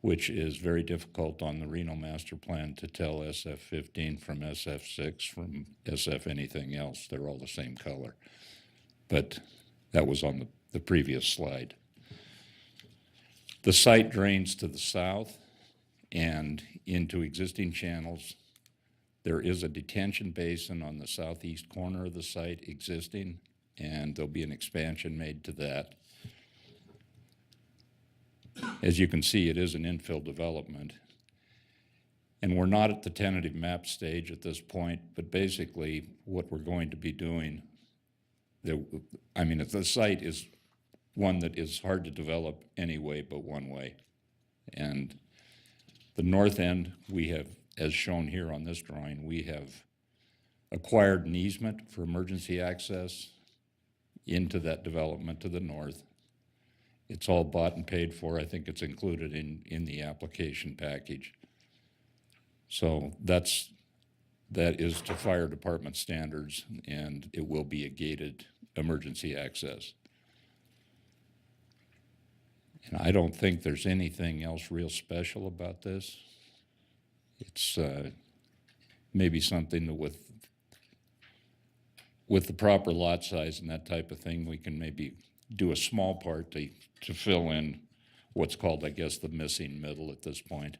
which is very difficult on the Reno master plan to tell SF15 from SF6 from SF anything else. They're all the same color. But that was on the previous slide. The site drains to the south and into existing channels. There is a detention basin on the southeast corner of the site existing, and there'll be an expansion made to that. As you can see, it is an infill development. And we're not at the tentative map stage at this point, but basically what we're going to be doing, the site is one that is hard to develop anyway but one way. And the north end, we have, as shown here on this drawing, we have acquired an easement for emergency access into that development to the north. It's all bought and paid for. I think it's included in the application package. So that is to fire department standards, and it will be a gated emergency access. And I don't think there's anything else real special about this. It's maybe something that with the proper lot size and that type of thing, we can maybe do a small part to fill in what's called, I guess, the missing middle at this point.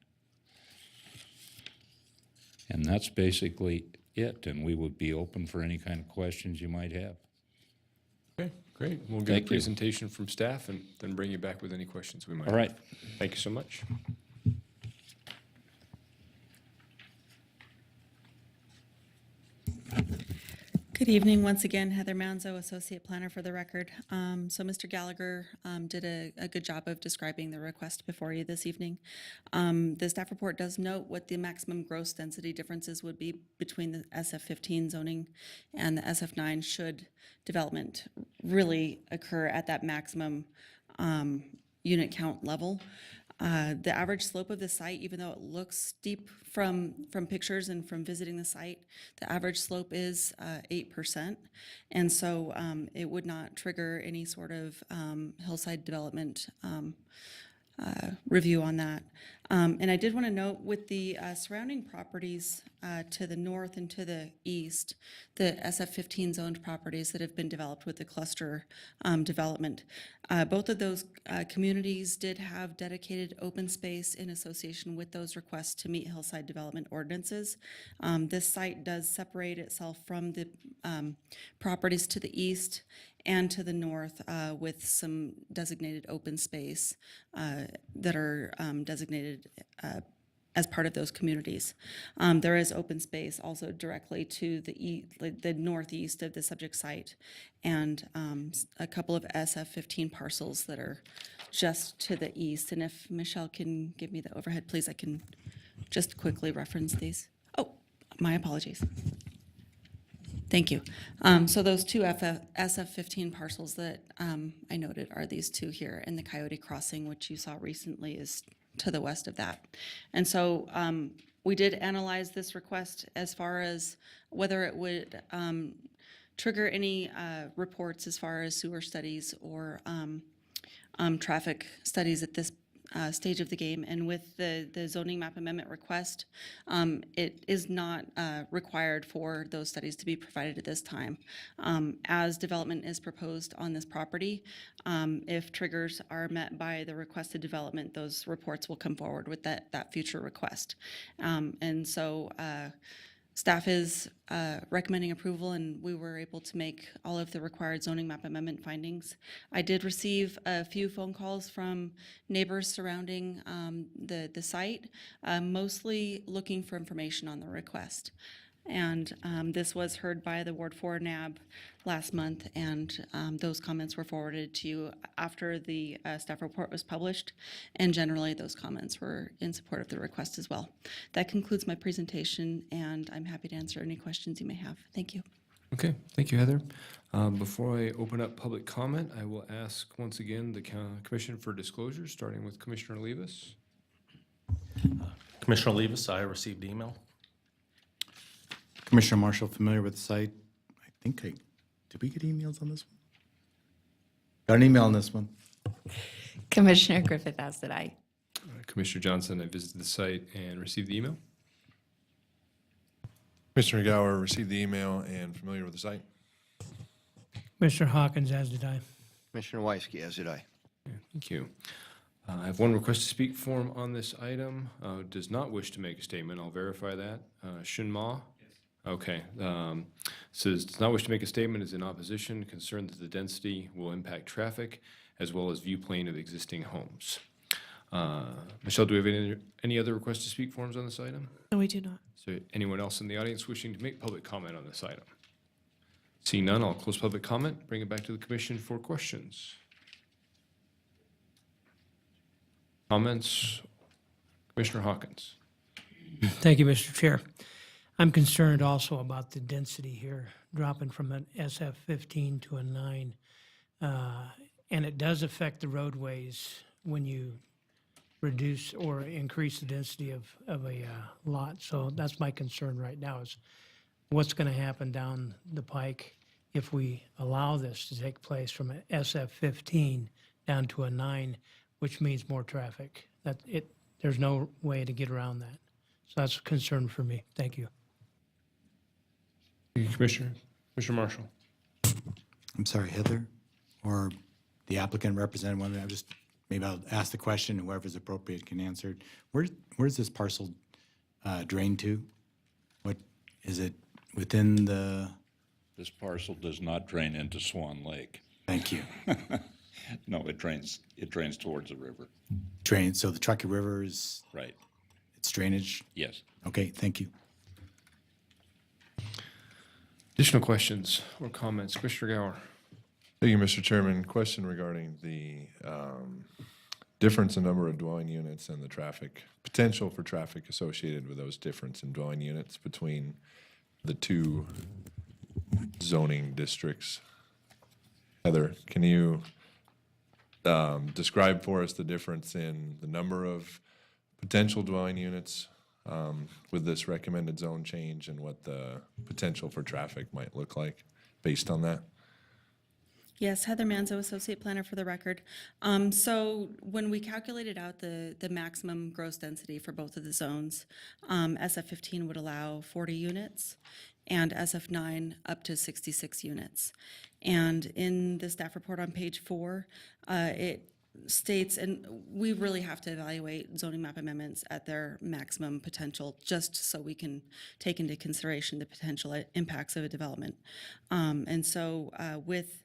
And that's basically it, and we would be open for any kind of questions you might have. Okay, great. We'll get a Thank you. presentation from staff and then bring you back with any questions we might All right. have. Thank you so much. Good evening. Once again, Heather Manzo, Associate Planner for the record. So Mr. Gallagher did a good job of describing the request before you this evening. The staff report does note what the maximum gross density differences would be between the SF15 zoning and the SF9 should development really occur at that maximum unit count level. The average slope of the site, even though it looks steep from pictures and from visiting the site, the average slope is 8%. And so it would not trigger any sort of hillside development review on that. And I did want to note with the surrounding properties to the north and to the east, the SF15 zoned properties that have been developed with the cluster development. Both of those communities did have dedicated open space in association with those requests to meet hillside development ordinances. This site does separate itself from the properties to the east and to the north with some designated open space that are designated as part of those communities. There is open space also directly to the northeast of the subject site, and a couple of SF15 parcels that are just to the east. And if Michelle can give me the overhead, please, I can just quickly reference these. Oh, my apologies. Thank you. So those two SF15 parcels that I noted are these two here, and the Coyote Crossing, which you saw recently, is to the west of that. And so we did analyze this request as far as whether it would trigger any reports as far as sewer studies or traffic studies at this stage of the game. And with the zoning map amendment request, it is not required for those studies to be provided at this time. As development is proposed on this property, if triggers are met by the requested development, those reports will come forward with that future request. And so staff is recommending approval, and we were able to make all of the required zoning map amendment findings. I did receive a few phone calls from neighbors surrounding the site, mostly looking for information on the request. And this was heard by the Ward 4 NAB last month, and those comments were forwarded to you after the staff report was published, and generally those comments were in support of the request as well. That concludes my presentation, and I'm happy to answer any questions you may have. Thank you. Okay, thank you, Heather. Before I open up public comment, I will ask once again the Commission for disclosure, starting with Commissioner Levis. Commissioner Levis, I received email. Commissioner Marshall, familiar with the site? Did we get emails on this one? Got an email on this one. Commissioner Griffith, as did I. Commissioner Johnson, I visited the site and received the email. Commissioner Gower received the email and familiar with the site. Mr. Hawkins, as did I. Commissioner Weisky, as did I. Yeah, thank you. I have one request to speak form on this item. Does not wish to make a statement. I'll verify that. Shun Ma? Okay. Says does not wish to make a statement, is in opposition, concerned that the density will impact traffic as well as view plane of existing homes. Michelle, do we have any other requests to speak forms on this item? No, we do not. So anyone else in the audience wishing to make public comment on this item? Seeing none, I'll close public comment, bring it back to the commission for questions. Comments? Commissioner Hawkins. Thank you, Mr. Chair. I'm concerned also about the density here, dropping from an SF15 to a 9. And it does affect the roadways when you reduce or increase the density of a lot. So that's my concern right now, is what's going to happen down the pike if we allow this to take place from an SF15 down to a 9, which means more traffic. There's no way to get around that. So that's a concern for me. Thank you. Thank you, Commissioner. Commissioner Marshall. I'm sorry, Heather, or the applicant representative, maybe I'll ask the question, and whoever's appropriate can answer it. Where's this parcel drain to? What, is it within the? This parcel does not drain into Swan Lake. Thank you. No, it drains towards the river. So the Truckee River is? Right. It's drainage? Yes. Okay, thank you. Additional questions or comments? Commissioner Gower? Thank you, Mr. Chairman. Question regarding the difference in number of dwelling units and the traffic, potential for traffic associated with those difference in dwelling units between the two zoning districts. Heather, can you describe for us the difference in the number of potential dwelling units with this recommended zone change and what the potential for traffic might look like based on that? Yes, Heather Manzo, Associate Planner for the record. So when we calculated out the maximum gross density for both of the zones, SF15 would allow 40 units and SF9 up to 66 units. And in the staff report on page 4, it states, and we really have to evaluate zoning map amendments at their maximum potential just so we can take into consideration the potential impacts of a development. And so with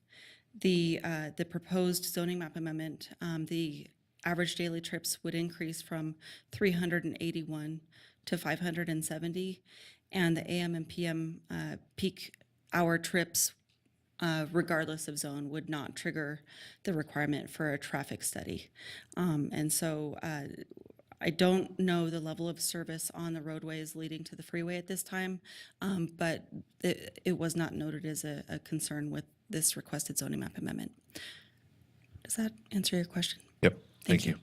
the proposed zoning map amendment, the average daily trips would increase from 381 to 570, and the AM and PM peak hour trips, regardless of zone, would not trigger the requirement for a traffic study. And so I don't know the level of service on the roadways leading to the freeway at this time, but it was not noted as a concern with this requested zoning map amendment. Does that answer your question? Yep, thank you.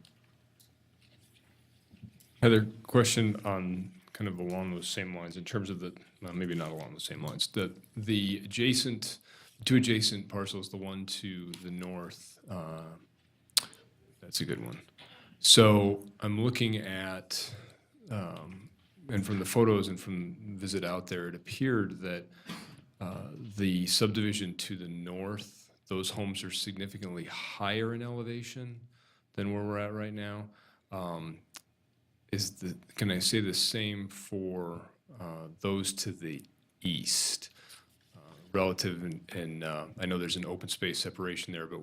Heather, question on kind of along those same lines in terms of the, well, maybe not along the same lines, the adjacent, two adjacent parcels, the one to the north, that's a good one. So I'm looking at, and from the photos and from visit out there, it appeared that the subdivision to the north, those homes are significantly higher in elevation than where we're at right now. Can I say the same for those to the east? Relative, and I know there's an open space separation there, but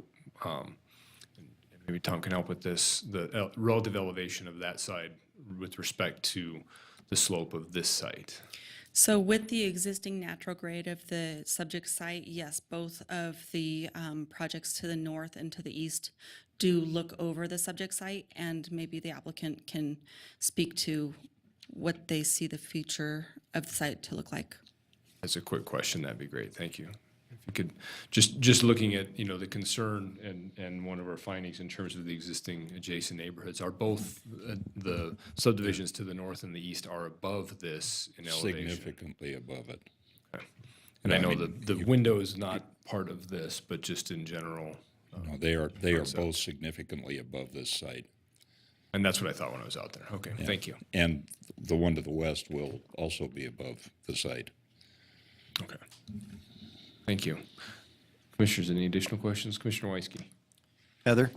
maybe Tom can help with this, the relative elevation of that side with respect to the slope of this site. So with the existing natural grade of the subject site, yes, both of the projects to the north and to the east do look over the subject site, and maybe the applicant can speak to what they see the future of the site to look like. That's a quick question. That'd be great. Thank you. If you could, just looking at, the concern and one of our findings in terms of the existing adjacent neighborhoods, are both the subdivisions to the north and the east are above this in elevation? Significantly above it. Okay. And I know the window is not part of this, but just in general. No, they are both significantly above this site. And that's what I thought when I was out there. Okay, Yeah. Thank you. And the one to the west will also be above the site. Okay. Thank you. Commissioners, any additional questions? Commissioner Weisky. Heather?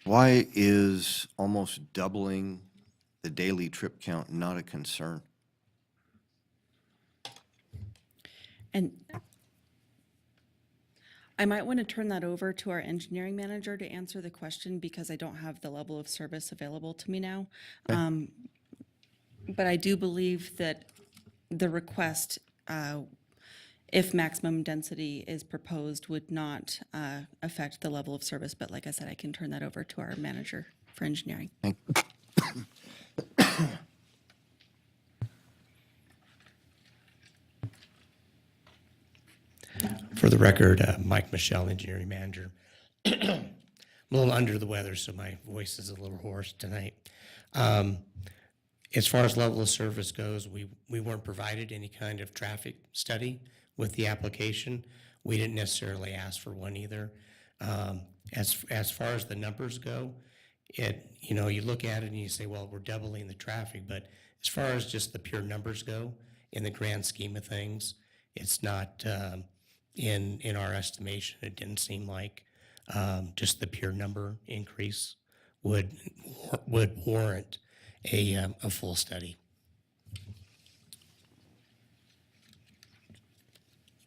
Why is almost doubling the daily trip count not a concern? And I might want to turn that over to our engineering manager to answer the question, because I don't have the level of service available to me now. Okay. But I do believe that the request, if maximum density is proposed, would not affect the level of service. But like I said, I can turn that over to our manager for engineering. For the record, Mike Michelle, engineering manager. I'm a little under the weather, so my voice is a little hoarse tonight. As far as level of service goes, we weren't provided any kind of traffic study with the application. We didn't necessarily ask for one either. As far as the numbers go, you look at it and you say, well, we're doubling the traffic, but as far as just the pure numbers go, in the grand scheme of things, it's not, in our estimation, it didn't seem like just the pure number increase would warrant a full study.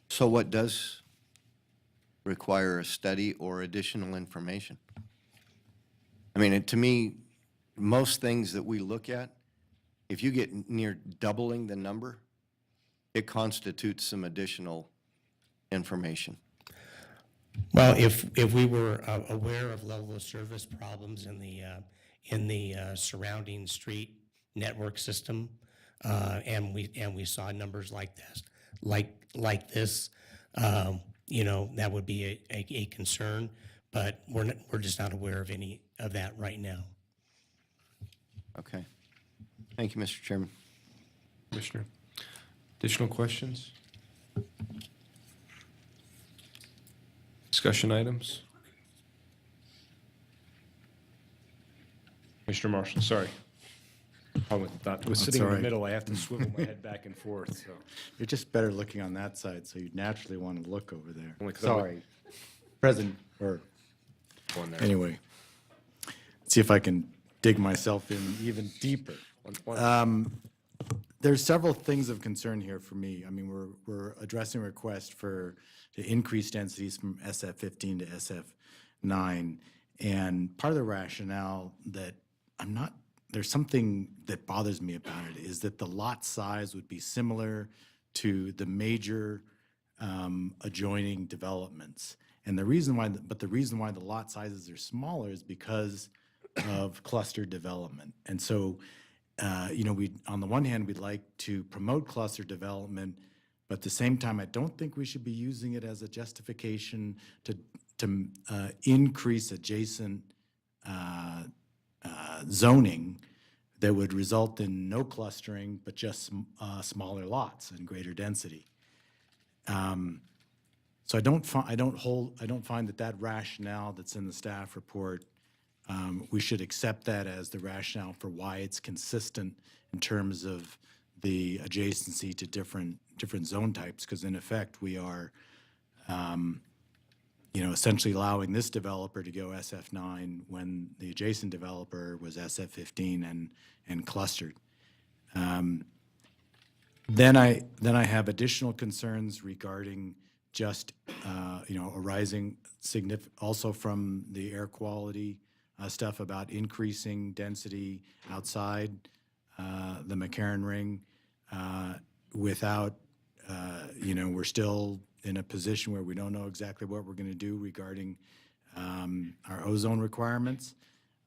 So what does require a study or additional information? I mean, to me, most things that we look at if you get near doubling the number, it constitutes some additional information. Well, if we were aware of level of service problems in the surrounding street network system, and we saw numbers like this, that would be a concern, but we're just not aware of any of that right now. Okay. Thank you, Mr. Chairman. Commissioner, additional questions? Discussion items? Commissioner Marshall, sorry. I was sitting in the all right. middle, I have to swivel my head back and forth, so. You're just better looking on that side, so you naturally want to look over there. Only 'cause I'm Sorry. Present, or, One there. anyway. See if I can dig myself in even deeper. There's several things of concern here for me. I mean, we're addressing a request for the increased densities from SF15 to SF9. And part of the rationale that there's something that bothers me about it is that the lot size would be similar to the major adjoining developments. And the reason why the lot sizes are smaller is because of cluster development. And so, on the one hand, we'd like to promote cluster development, but at the same time, I don't think we should be using it as a justification to increase adjacent zoning that would result in no clustering, but just smaller lots and greater density. So I don't find that rationale that's in the staff report, we should accept that as the rationale for why it's consistent in terms of the adjacency to different zone types, because in effect, we are essentially allowing this developer to go SF9 when the adjacent developer was SF15 and clustered. Then I have additional concerns regarding just arising also from the air quality stuff about increasing density outside the McCarran Ring without we're still in a position where we don't know exactly what we're going to do regarding our ozone requirements.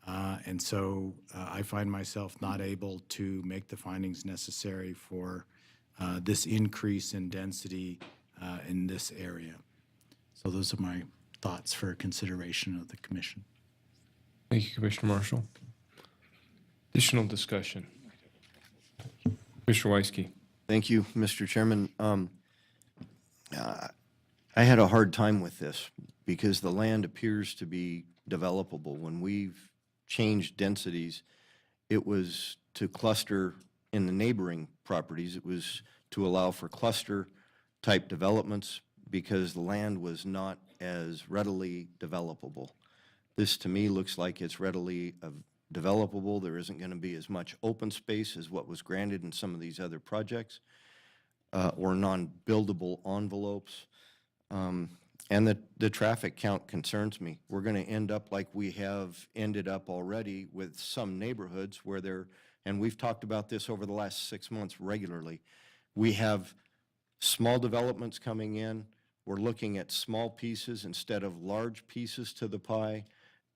And so I find myself not able to make the findings necessary for this increase in density in this area. So those are my thoughts for consideration of the commission. Thank you, Commissioner Marshall. Additional discussion. Commissioner Weisky. Thank you, Mr. Chairman. I had a hard time with this because the land appears to be developable. When we've changed densities, it was to cluster in the neighboring properties. It was to allow for cluster-type developments because the land was not as readily developable. This, to me, looks like it's readily developable. There isn't going to be as much open space as what was granted in some of these other projects or non-buildable envelopes. And the traffic count concerns me. We're going to end up like we have ended up already with some neighborhoods where and we've talked about this over the last 6 months regularly. We have small developments coming in. We're looking at small pieces instead of large pieces to the pie.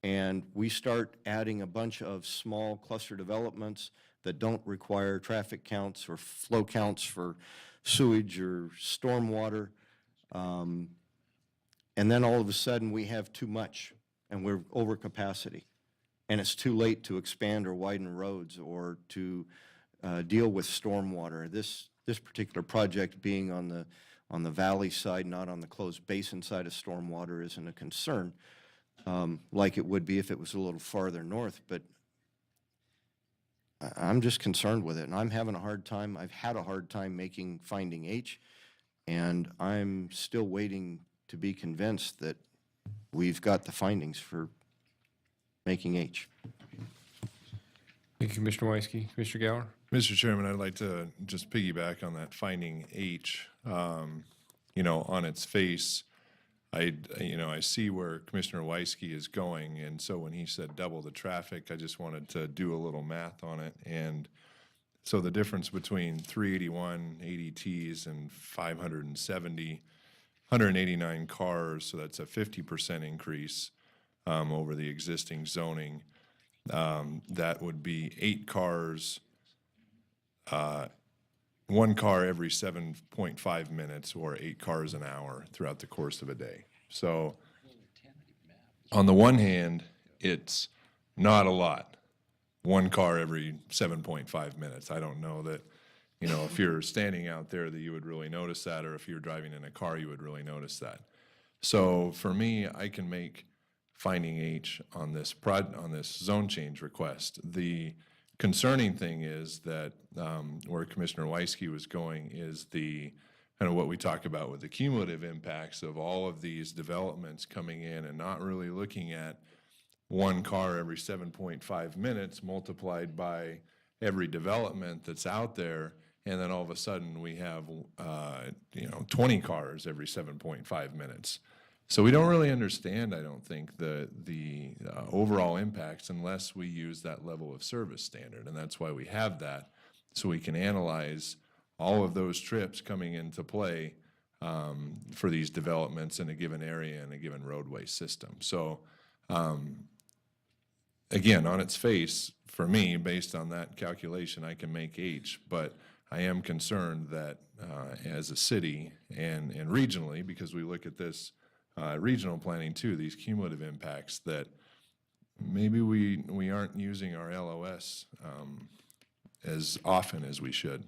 And we start adding a bunch of small cluster developments that don't require traffic counts or flow counts for sewage or stormwater. And then all of a sudden we have too much and we're over capacity. And it's too late to expand or widen roads or to deal with stormwater. This particular project being on the valley side, not on the closed basin side of stormwater, isn't a concern. Like it would be if it was a little farther north, but I'm just concerned with it, and I'm having a hard time. I've had a hard time making finding H, and I'm still waiting to be convinced that we've got the findings for making H. Thank you, Commissioner Weisky. Commissioner Gower? Mr. Chairman, I'd like to just piggyback on that finding H. On its face, I see where Commissioner Weisky is going, and so when he said double the traffic, I just wanted to do a little math on it, and So the difference between 381 ADTs and 189 cars, so that's a 50% increase over the existing zoning. That would be 8 cars, 1 car every 7.5 minutes, or 8 cars an hour throughout the course of a day. So on the one hand, it's not a lot. 1 car every 7.5 minutes. I don't know that, if you're standing out there that you would really notice that, or if you're driving in a car, you would really notice that. So for me, I can make finding H on this zone change request. The concerning thing is that where Commissioner Weisky was going is the kind of what we talk about with the cumulative impacts of all of these developments coming in and not really looking at 1 car every 7.5 minutes multiplied by every development that's out there, and then all of a sudden we have 20 cars every 7.5 minutes. So we don't really understand, I don't think, the overall impacts unless we use that level of service standard, and that's why we have that, so we can analyze all of those trips coming into play for these developments in a given area and a given roadway system. So again, on its face, for me, based on that calculation, I can make H, but I am concerned that as a city and regionally, because we look at this regional planning too, these cumulative impacts, that maybe we aren't using our LOS as often as we should.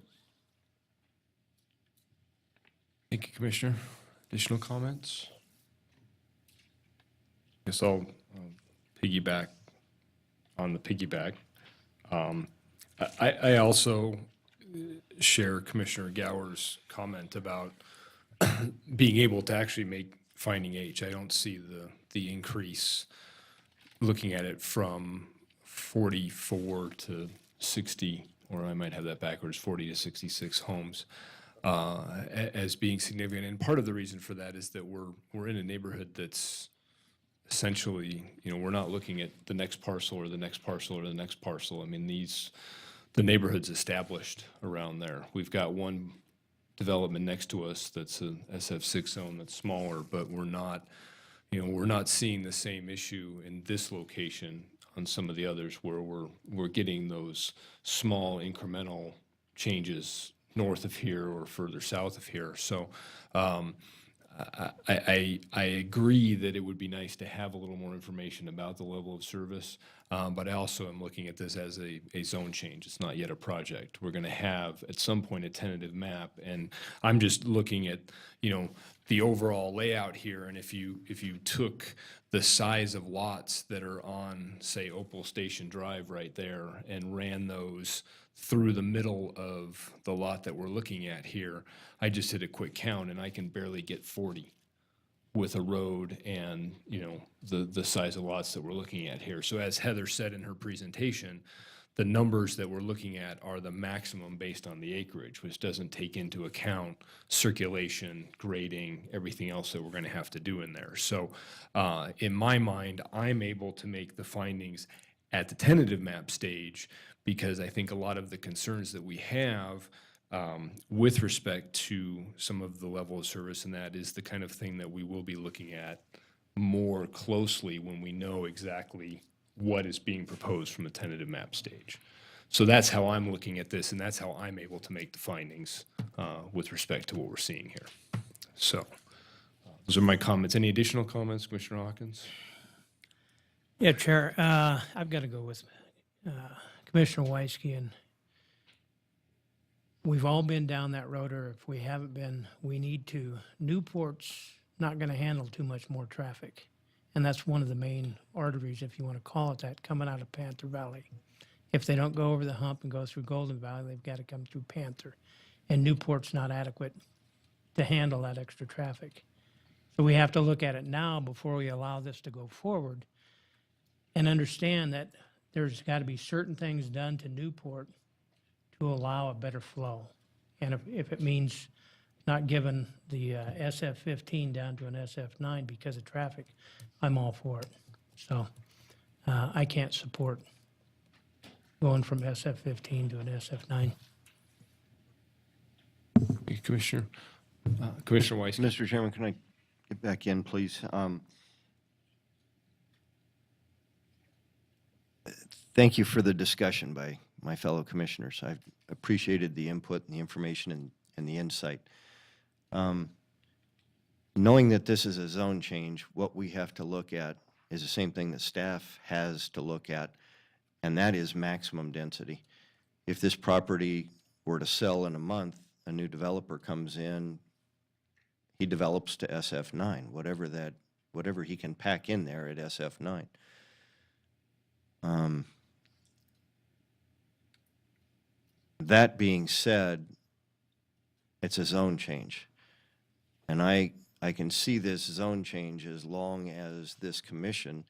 Thank you, Commissioner. Additional comments? Guess I'll piggyback on the piggyback. I also share Commissioner Gower's comment about being able to actually make finding H. I don't see the increase looking at it from 44 to 60, or I might have that backwards, 40 to 66 homes as being significant. And part of the reason for that is that we're in a neighborhood that's essentially, we're not looking at the next parcel or the next parcel or the next parcel. I mean, the neighborhood's established around there. We've got one development next to us that's a SF6 zone that's smaller, but we're not seeing the same issue in this location on some of the others where we're getting those small incremental changes north of here or further south of here. So I agree that it would be nice to have a little more information about the level of service, but I also am looking at this as a zone change. It's not yet a project. We're going to have at some point a tentative map, and I'm just looking at the overall layout here. And if you took the size of lots that are on, say, Opal Station Drive right there, and ran those through the middle of the lot that we're looking at here, I just did a quick count and I can barely get 40 with a road and, the size of lots that we're looking at here. So as Heather said in her presentation, the numbers that we're looking at are the maximum based on the acreage, which doesn't take into account circulation, grading, everything else that we're going to have to do in there. So in my mind, I'm able to make the findings at the tentative map stage because I think a lot of the concerns that we have with respect to some of the level of service, and that is the kind of thing that we will be looking at more closely when we know exactly what is being proposed from a tentative map stage. So that's how I'm looking at this, and that's how I'm able to make the findings with respect to what we're seeing here. So those are my comments. Any additional comments, Commissioner Hawkins? Yeah, Chair, I've got to go with Commissioner Weisky, and we've all been down that road, or if we haven't been, we need to. Newport's not going to handle too much more traffic, and that's one of the main arteries, if you want to call it that, coming out of Panther Valley. If they don't go over the hump and go through Golden Valley, they've got to come through Panther, and Newport's not adequate to handle that extra traffic. So we have to look at it now before we allow this to go forward and understand that there's got to be certain things done to Newport to allow a better flow. And if it means not giving the SF15 down to an SF9 because of traffic, I'm all for it. So I can't support going from SF15 to an SF9. Thank you, Commissioner. Commissioner Weiss. Mr. Chairman, can I get back in, please? Thank you for the discussion by my fellow commissioners. I've appreciated the input and the information and the insight. Knowing that this is a zone change, what we have to look at is the same thing that staff has to look at, and that is maximum density. If this property were to sell in a month, a new developer comes in, he develops to SF9, whatever he can pack in there at SF9. That being said, it's a zone change. And I can see this zone change as long as this commission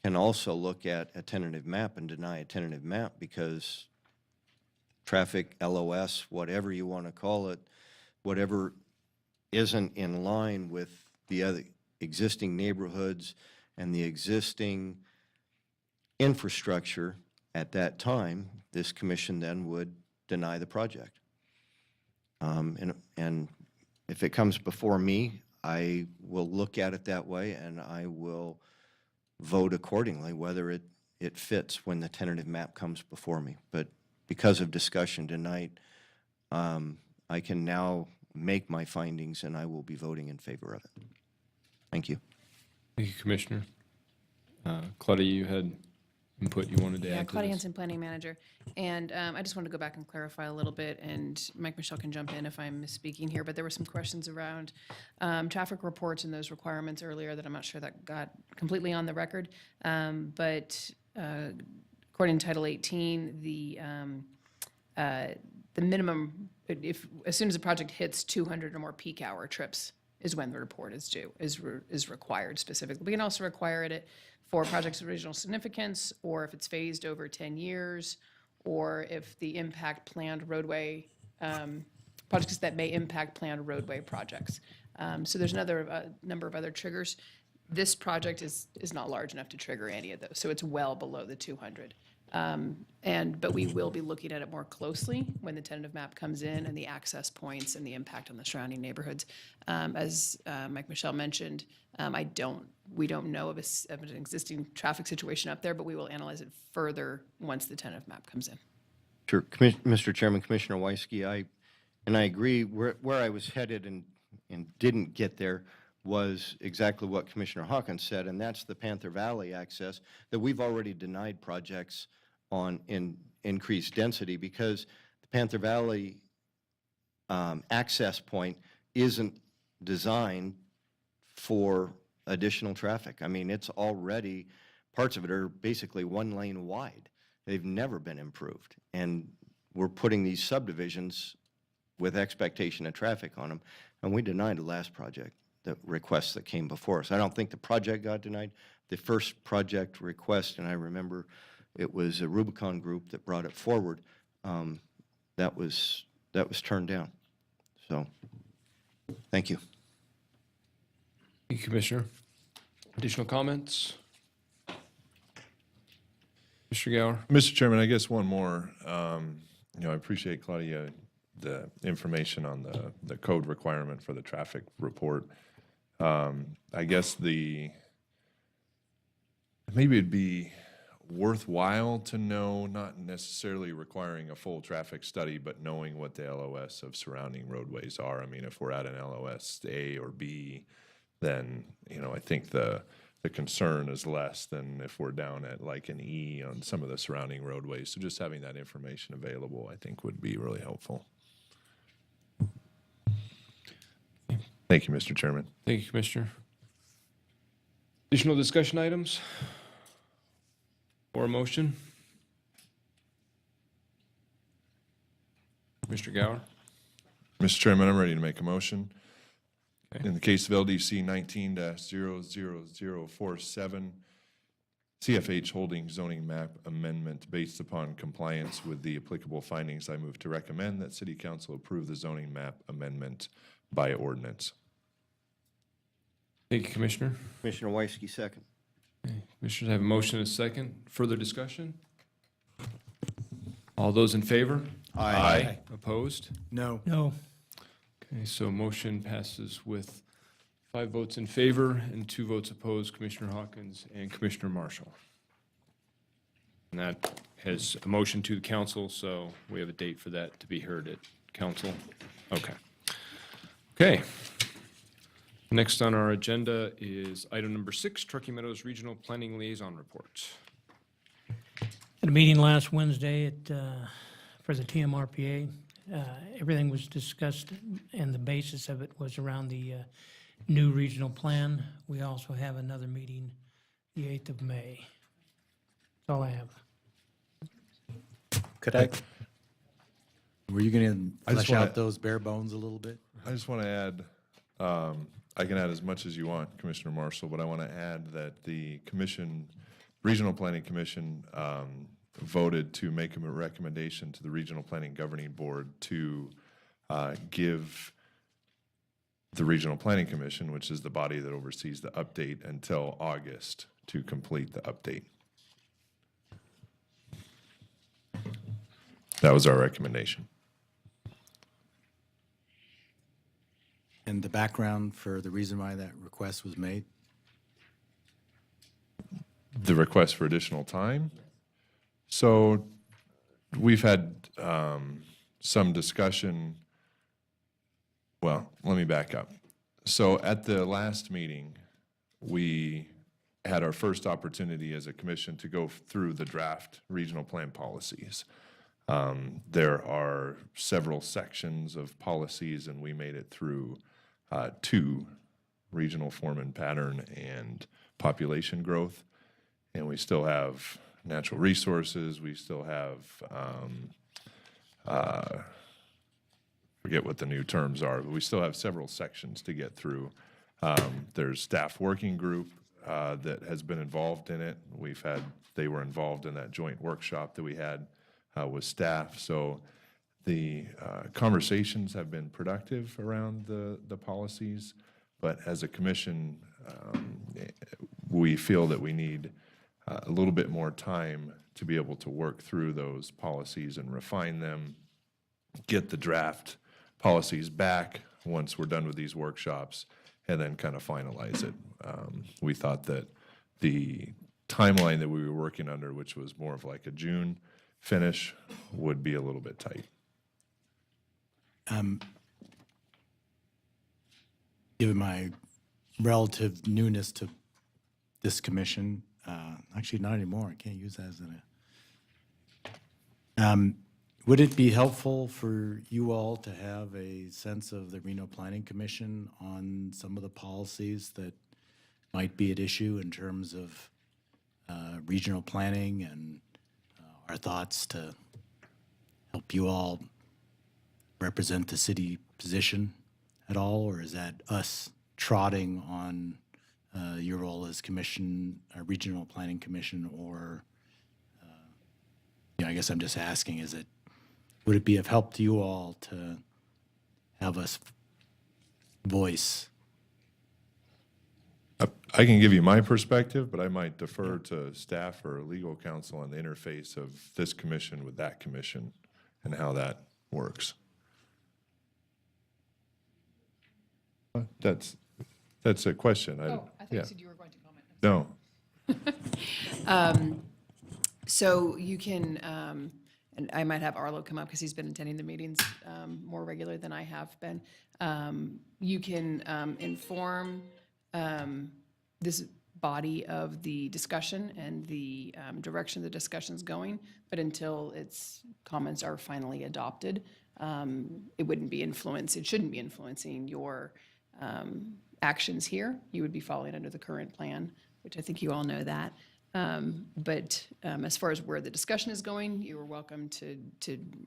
can also look at a tentative map and deny a tentative map because traffic, LOS, whatever you want to call it, whatever isn't in line with the other existing neighborhoods and the existing infrastructure at that time, this commission then would deny the project. And if it comes before me, I will look at it that way and I will vote accordingly, whether it fits when the tentative map comes before me. But because of discussion tonight, I can now make my findings and I will be voting in favor of it. Thank you. Thank you, Commissioner. Claudia, you had input you wanted to add to Claudia this? Hansen, Planning Manager. And I just wanted to go back and clarify a little bit, and Mike Michelle can jump in if I'm misspeaking here, but there were some questions around traffic reports and those requirements earlier that I'm not sure that got completely on the record. But according to Title 18, the minimum, as soon as a project hits 200 or more peak hour trips is when the report is due, is required specifically. We can also require it for projects of regional significance, or if it's phased over 10 years, or if the impact planned roadway, projects that may impact planned roadway projects. So there's another number of other triggers. This project is not large enough to trigger any of those, so it's well below the 200. But we will be looking at it more closely when the tentative map comes in and the access points and the impact on the surrounding neighborhoods. As Mike Michelle mentioned, we don't know of an existing traffic situation up there, but we will analyze it further once the tentative map comes in. Sure. Mr. Chairman, Commissioner Weisky, I agree where I was headed and didn't get there was exactly what Commissioner Hawkins said, and that's the Panther Valley access that we've already denied projects on in increased density because the Panther Valley access point isn't designed for additional traffic. I mean, it's already, parts of it are basically one lane wide. They've never been improved. And we're putting these subdivisions with expectation of traffic on them, and we denied the last project, the requests that came before us. I don't think the project got denied. The first project request, and I remember it was a Rubicon group that brought it forward, that was turned down. So, thank you. Thank you, Commissioner. Additional comments? Mr. Gower? Mr. Chairman, I guess one more. I appreciate, Claudia, the information on the code requirement for the traffic report. I guess maybe it'd be worthwhile to know, not necessarily requiring a full traffic study, but knowing what the LOS of surrounding roadways are. I mean, if we're at an LOS A or B, then, I think the concern is less than if we're down at like an E on some of the surrounding roadways. So just having that information available, I think, would be really helpful. Thank you, Mr. Chairman. Thank you, Commissioner. Additional discussion items? Or a motion? Mr. Gower? Mr. Chairman, I'm ready to make a motion. In the case of LDC 19-00047, CFH Holdings zoning map amendment based upon compliance with the applicable findings, I move to recommend that City Council approve the zoning map amendment by ordinance. Thank you, Commissioner. Commissioner Weisky, second. Commissioners, I have a motion and a second. Further discussion? All those in favor? Aye. Opposed? No. No. Okay, so motion passes with 5 votes in favor and 2 votes opposed, Commissioner Hawkins and Commissioner Marshall. And that has a motion to the council, so we have a date for that to be heard at council. Okay. Okay. Next on our agenda is item number 6, Truckee Meadows Regional Planning Liaison Report. At a meeting last Wednesday for the TMRPA, everything was discussed and the basis of it was around the new regional plan. We also have another meeting the 8th of May. That's all I have. Could I? Were you going I to just flesh wanna- out those bare bones a little bit? I just want to add, I can add as much as you want, Commissioner Marshall, but I want to add that the commission, Regional Planning Commission, voted to make a recommendation to the Regional Planning Governing Board to give the Regional Planning Commission, which is the body that oversees the update, until August to complete the update. That was our recommendation. And the background for the reason why that request was made? The request for additional time? So we've had some discussion. Well, let me back up. So at the last meeting, we had our first opportunity as a commission to go through the draft regional plan policies. There are several sections of policies, and we made it through 2, regional form and pattern and population growth. And we still have natural resources, we still have, forget what the new terms are, but we still have several sections to get through. There's staff working group that has been involved in it. They were involved in that joint workshop that we had with staff. So the conversations have been productive around the policies, but as a commission, we feel that we need a little bit more time to be able to work through those policies and refine them, get the draft policies back once we're done with these workshops, and then kind of finalize it. We thought that the timeline that we were working under, which was more of like a June finish, would be a little bit tight. Given my relative newness to this commission, actually not anymore, I can't use that as would it be helpful for you all to have a sense of the Reno Planning Commission on some of the policies that might be at issue in terms of regional planning and our thoughts to help you all represent the city position at all, or is that us trotting on your role as commission, regional planning commission, or I guess I'm just asking, would it be of help to you all to have us voice? I can give you my perspective, but I might defer to staff or legal counsel on the interface of this commission with that commission and how that works. That's a question. I thought you said you were going to comment. No. So you can, and I might have Arlo come up because he's been attending the meetings more regular than I have been. You can inform this body of the discussion and the direction the discussion's going, but until its comments are finally adopted, it wouldn't be it shouldn't be influencing your actions here. You would be following under the current plan, which I think you all know that. But as far as where the discussion is going, you are welcome to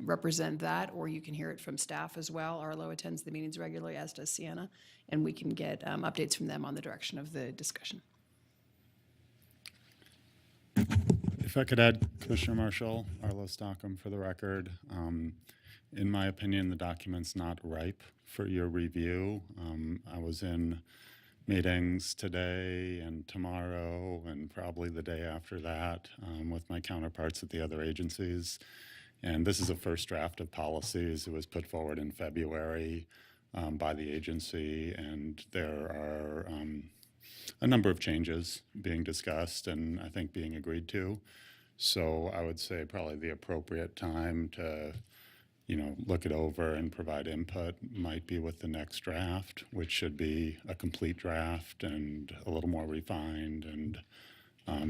represent that, or you can hear it from staff as well. Arlo attends the meetings regularly, as does Sienna, and we can get updates from them on the direction of the discussion. If I could add, Commissioner Marshall, Arlo Stockham for the record. In my opinion, the document's not ripe for your review. I was in meetings today and tomorrow and probably the day after that with my counterparts at the other agencies. And this is a first draft of policies. It was put forward in February by the agency, and there are a number of changes being discussed and I think being agreed to. So I would say probably the appropriate time to, look it over and provide input might be with the next draft, which should be a complete draft and a little more refined and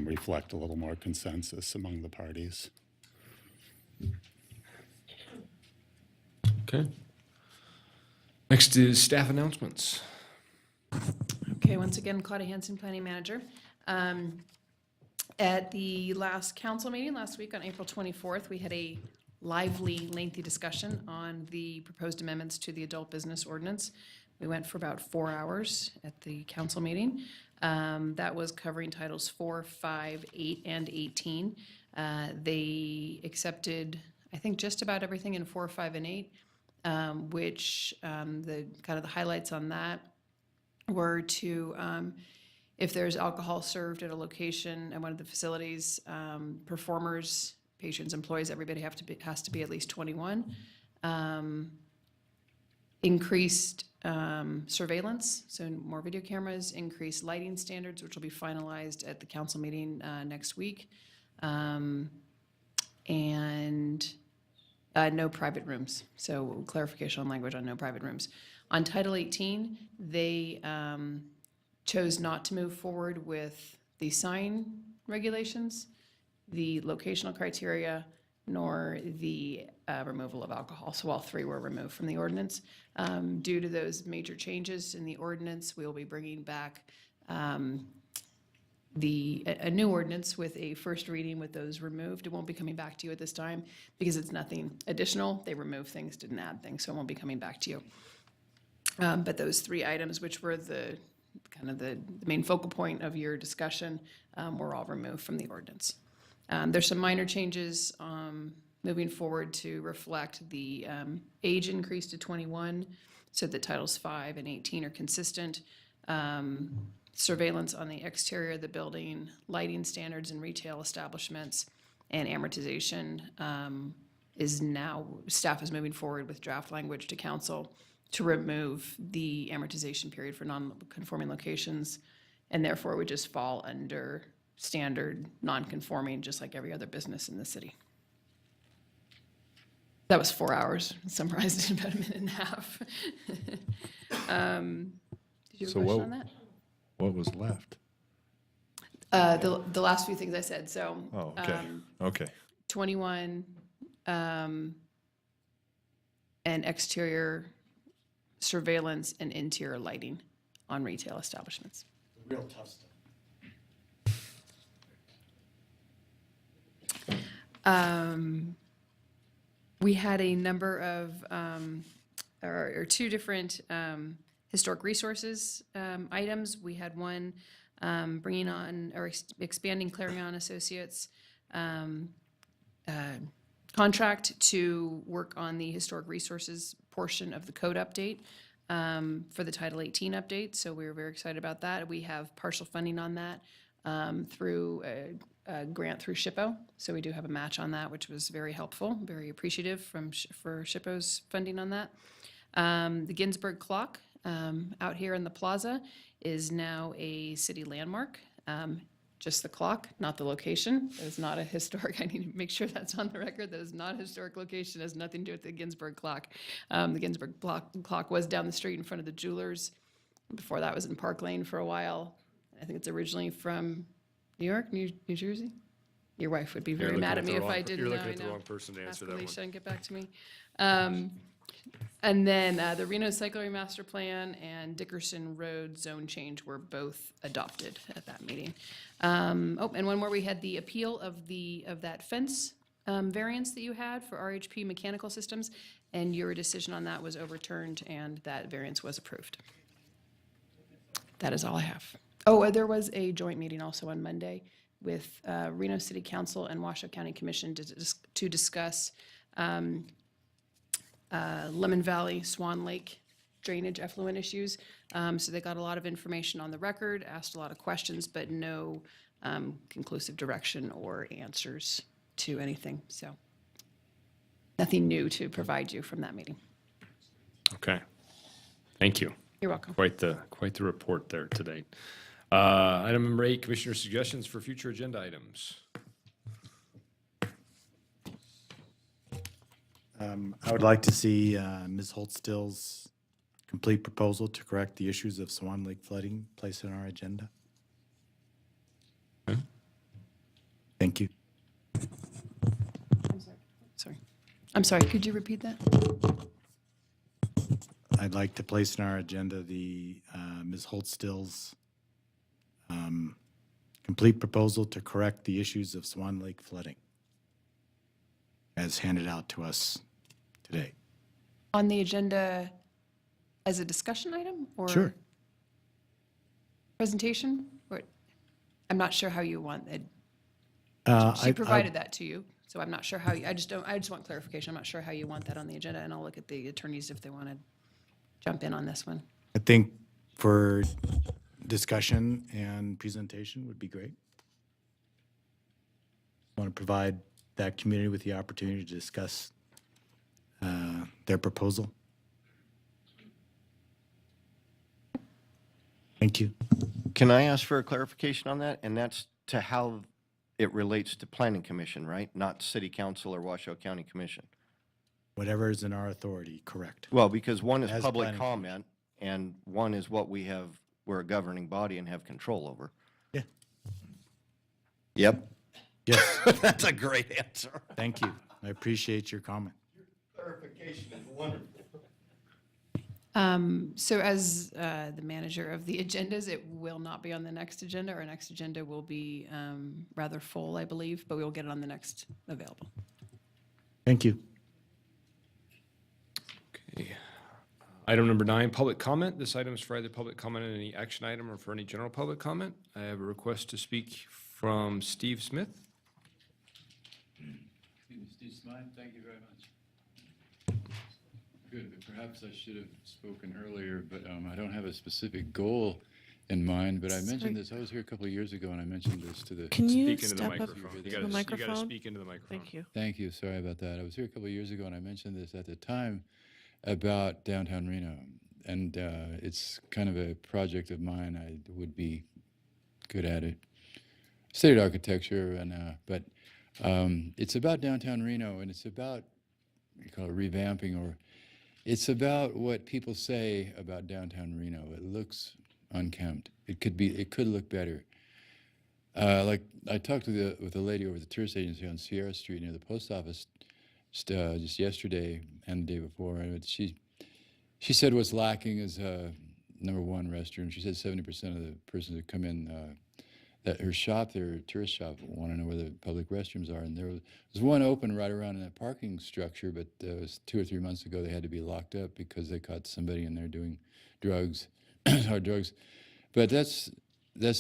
reflect a little more consensus among the parties. Okay. Next is staff announcements. Okay, once again, Claudia Hanson, Planning Manager. At the last council meeting last week on April 24th, we had a lively, lengthy discussion on the proposed amendments to the adult business ordinance. We went for about 4 hours at the council meeting. That was covering titles 4, 5, 8, and 18. They accepted, I think, just about everything in 4, 5, and 8, which the kind of the highlights on that were to, if there's alcohol served at a location at one of the facilities, performers, patrons, employees, everybody has to be at least 21. Increased surveillance, so more video cameras, increased lighting standards, which will be finalized at the council meeting next week, and no private rooms. So clarification on language on no private rooms. On Title 18, they chose not to move forward with the sign regulations, the locational criteria, nor the removal of alcohol. So all three were removed from the ordinance. Due to those major changes in the ordinance, we will be bringing back a new ordinance with a first reading with those removed. It won't be coming back to you at this time because it's nothing additional. They removed things, didn't add things, so it won't be coming back to you. But those three items, which were the main focal point of your discussion, were all removed from the ordinance. There's some minor changes moving forward to reflect the age increase to 21, so that titles 5 and 18 are consistent. Surveillance on the exterior of the building, lighting standards in retail establishments, and amortization is now, staff is moving forward with draft language to council to remove the amortization period for non-conforming locations, and therefore would just fall under standard non-conforming, just like every other business in the city. That was 4 hours, summarized in about a minute and a half. Did you have a question on that? What was left? The last few things I said, so. Oh, okay, okay. 21, and exterior surveillance and interior lighting on retail establishments. Real tough stuff. We had a number of, or two different historic resources items. We had one bringing on, or expanding Clarion Associates contract to work on the historic resources portion of the code update for the Title 18 update. So we were very excited about that. We have partial funding on that through a grant through SHPO. So we do have a match on that, which was very helpful, very appreciative for SHPO's funding on that. The Ginsburg clock out here in the plaza is now a city landmark. Just the clock, not the location. It is not a historic, I need to make sure that's on the record. That is not a historic location. It has nothing to do with the Ginsburg clock. The Ginsburg clock was down the street in front of the Jewelers. Before that was in Park Lane for a while. I think it's originally from New York, New Jersey? Your wife would be very mad at me if I didn't know. You're looking at the wrong person to answer that one. Ask Alicia and get back to me. And then the Reno Cyclery Master Plan and Dickerson Road zone change were both adopted at that meeting. And one more, we had the appeal of that fence variance that you had for RHP mechanical systems, and your decision on that was overturned and that variance was approved. That is all I have. Oh, there was a joint meeting also on Monday with Reno City Council and Washoe County Commission to discuss Lemon Valley, Swan Lake drainage effluent issues. So they got a lot of information on the record, asked a lot of questions, but no conclusive direction or answers to anything. So nothing new to provide you from that meeting. Okay. Thank you. You're welcome. Quite the report there today. Item number 8, Commissioner suggestions for future agenda items. I would like to see Ms. Holtstill's complete proposal to correct the issues of Swan Lake flooding placed on our agenda. Thank you. I'm sorry, could you repeat that? I'd like to place on our agenda the Ms. Holtstill's complete proposal to correct the issues of Swan Lake flooding as handed out to us today. On the agenda as a discussion item or? Sure. Presentation? Or, I'm not sure how you want it. She I provided that to you, so I'm not sure how, I just want clarification. I'm not sure how you want that on the agenda, and I'll look at the attorneys if they want to jump in on this one. I think for discussion and presentation would be great. Want to provide that community with the opportunity to discuss their proposal. Thank you. Can I ask for a clarification on that? And that's to how it relates to Planning Commission, right? Not City Council or Washoe County Commission. Whatever is in our authority, correct. Well, because one is As public Planning comment and one is what we're a governing body and have control over. Yeah. Yep. Yes. That's a great answer. Thank you. I appreciate your comment. Clarification is wonderful. So as the manager of the agendas, it will not be on the next agenda. Our next agenda will be rather full, I believe, but we will get it on the next available. Thank you. Okay. Item number 9, public comment. This item is for either public comment on any action item or for any general public comment. I have a request to speak from Steve Smith. Steve Smith, thank you very much. Good, but perhaps I should have spoken earlier, but I don't have a specific goal in mind, but I mentioned this, I was here a couple of years ago and I mentioned this to the. Can you Speak into the step up microphone. to You the gotta microphone? speak into the microphone. Thank you. Thank you, sorry about that. I was here a couple of years ago and I mentioned this at the time about downtown Reno. And it's kind of a project of mine. I would be good at it. Studied architecture, and but it's about downtown Reno, and it's about, you call it revamping, or it's about what people say about downtown Reno. It looks unkempt. It could look better. Like I talked with a lady over at the tourist agency on Sierra Street near the post office just yesterday and the day before, and she said what's lacking is number one, restroom. She said 70% of the persons that come in that her shop, their tourist shop, want to know where the public restrooms are. And there was one open right around in that parking structure, but it was 2 or 3 months ago they had to be locked up because they caught somebody in there doing drugs, hard drugs. But that's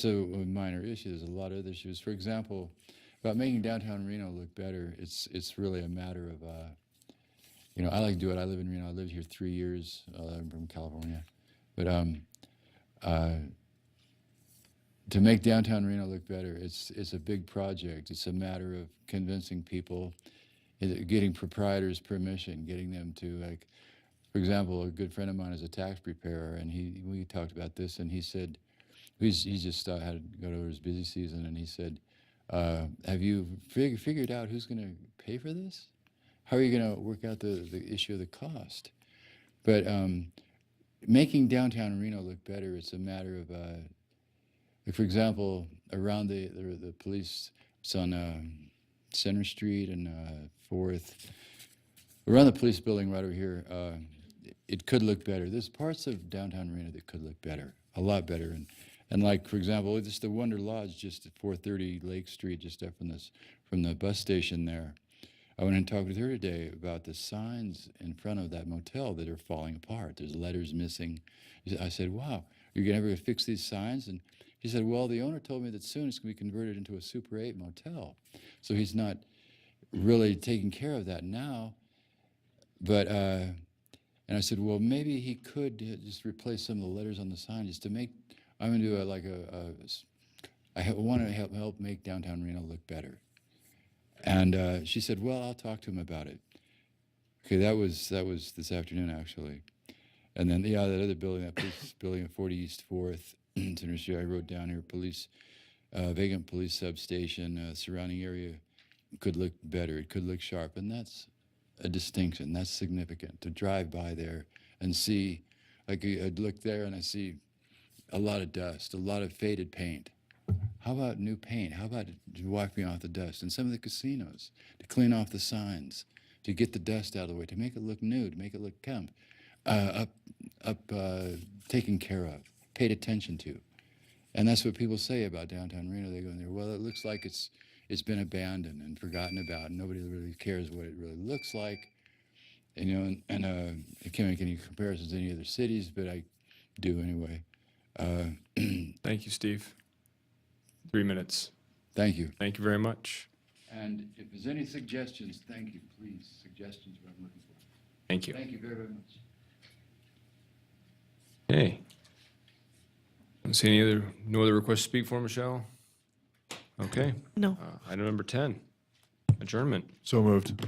a minor issue. There's a lot of other issues. For example, about making downtown Reno look better, it's really a matter of, I like to do it. I live in Reno. I lived here 3 years. I'm from California. But to make downtown Reno look better, it's a big project. It's a matter of convincing people, getting proprietors permission, getting them to, like, for example, a good friend of mine is a tax preparer, and we talked about this, and he said, he just had to go over his busy season, and he said, have you figured out who's going to pay for this? How are you going to work out the issue of the cost? But making downtown Reno look better, it's a matter of, like, for example, around the police, it's on Center Street and 4th, around the police building right over here, it could look better. There's parts of downtown Reno that could look better, a lot better. And like, for example, just the Wonder Lodge just at 430 Lake Street, just up from the bus station there. I went and talked with her today about the signs in front of that motel that are falling apart. There's letters missing. I said, wow, you're going to ever fix these signs? And he said, well, the owner told me that soon it's going to be converted into a Super 8 motel. So he's not really taking care of that now. But, and I said, well, maybe he could just replace some of the letters on the sign just to make, I'm going to do I want to help make downtown Reno look better. And she said, well, I'll talk to him about it. Okay, that was this afternoon, actually. And then, yeah, that other building, that police building at 40 East 4th, I wrote down here, vacant police substation, surrounding area could look better, it could look sharp, and that's a distinction, that's significant, to drive by there and see, like, I'd look there and I see a lot of dust, a lot of faded paint. How about new paint? How about wiping off the dust? And some of the casinos, to clean off the signs, to get the dust out of the way, to make it look new, to make it look taken care of, paid attention to. And that's what people say about downtown Reno. They go in there, well, it looks like it's been abandoned and forgotten about, and nobody really cares what it really looks like. And, you know, I can't make any comparisons to any other cities, but I do anyway. Thank you, Steve. 3 minutes. Thank you. Thank you very much. And if there's any suggestions, thank you, please. Suggestions are what I'm looking for. Thank you. Thank you very, very much. Okay. Don't see no other requests to speak for, Michelle? Okay. No. Item number 10, adjournment. So moved.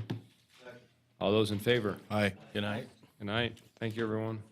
All those in favor? Aye. Good night. Good night. Thank you, everyone.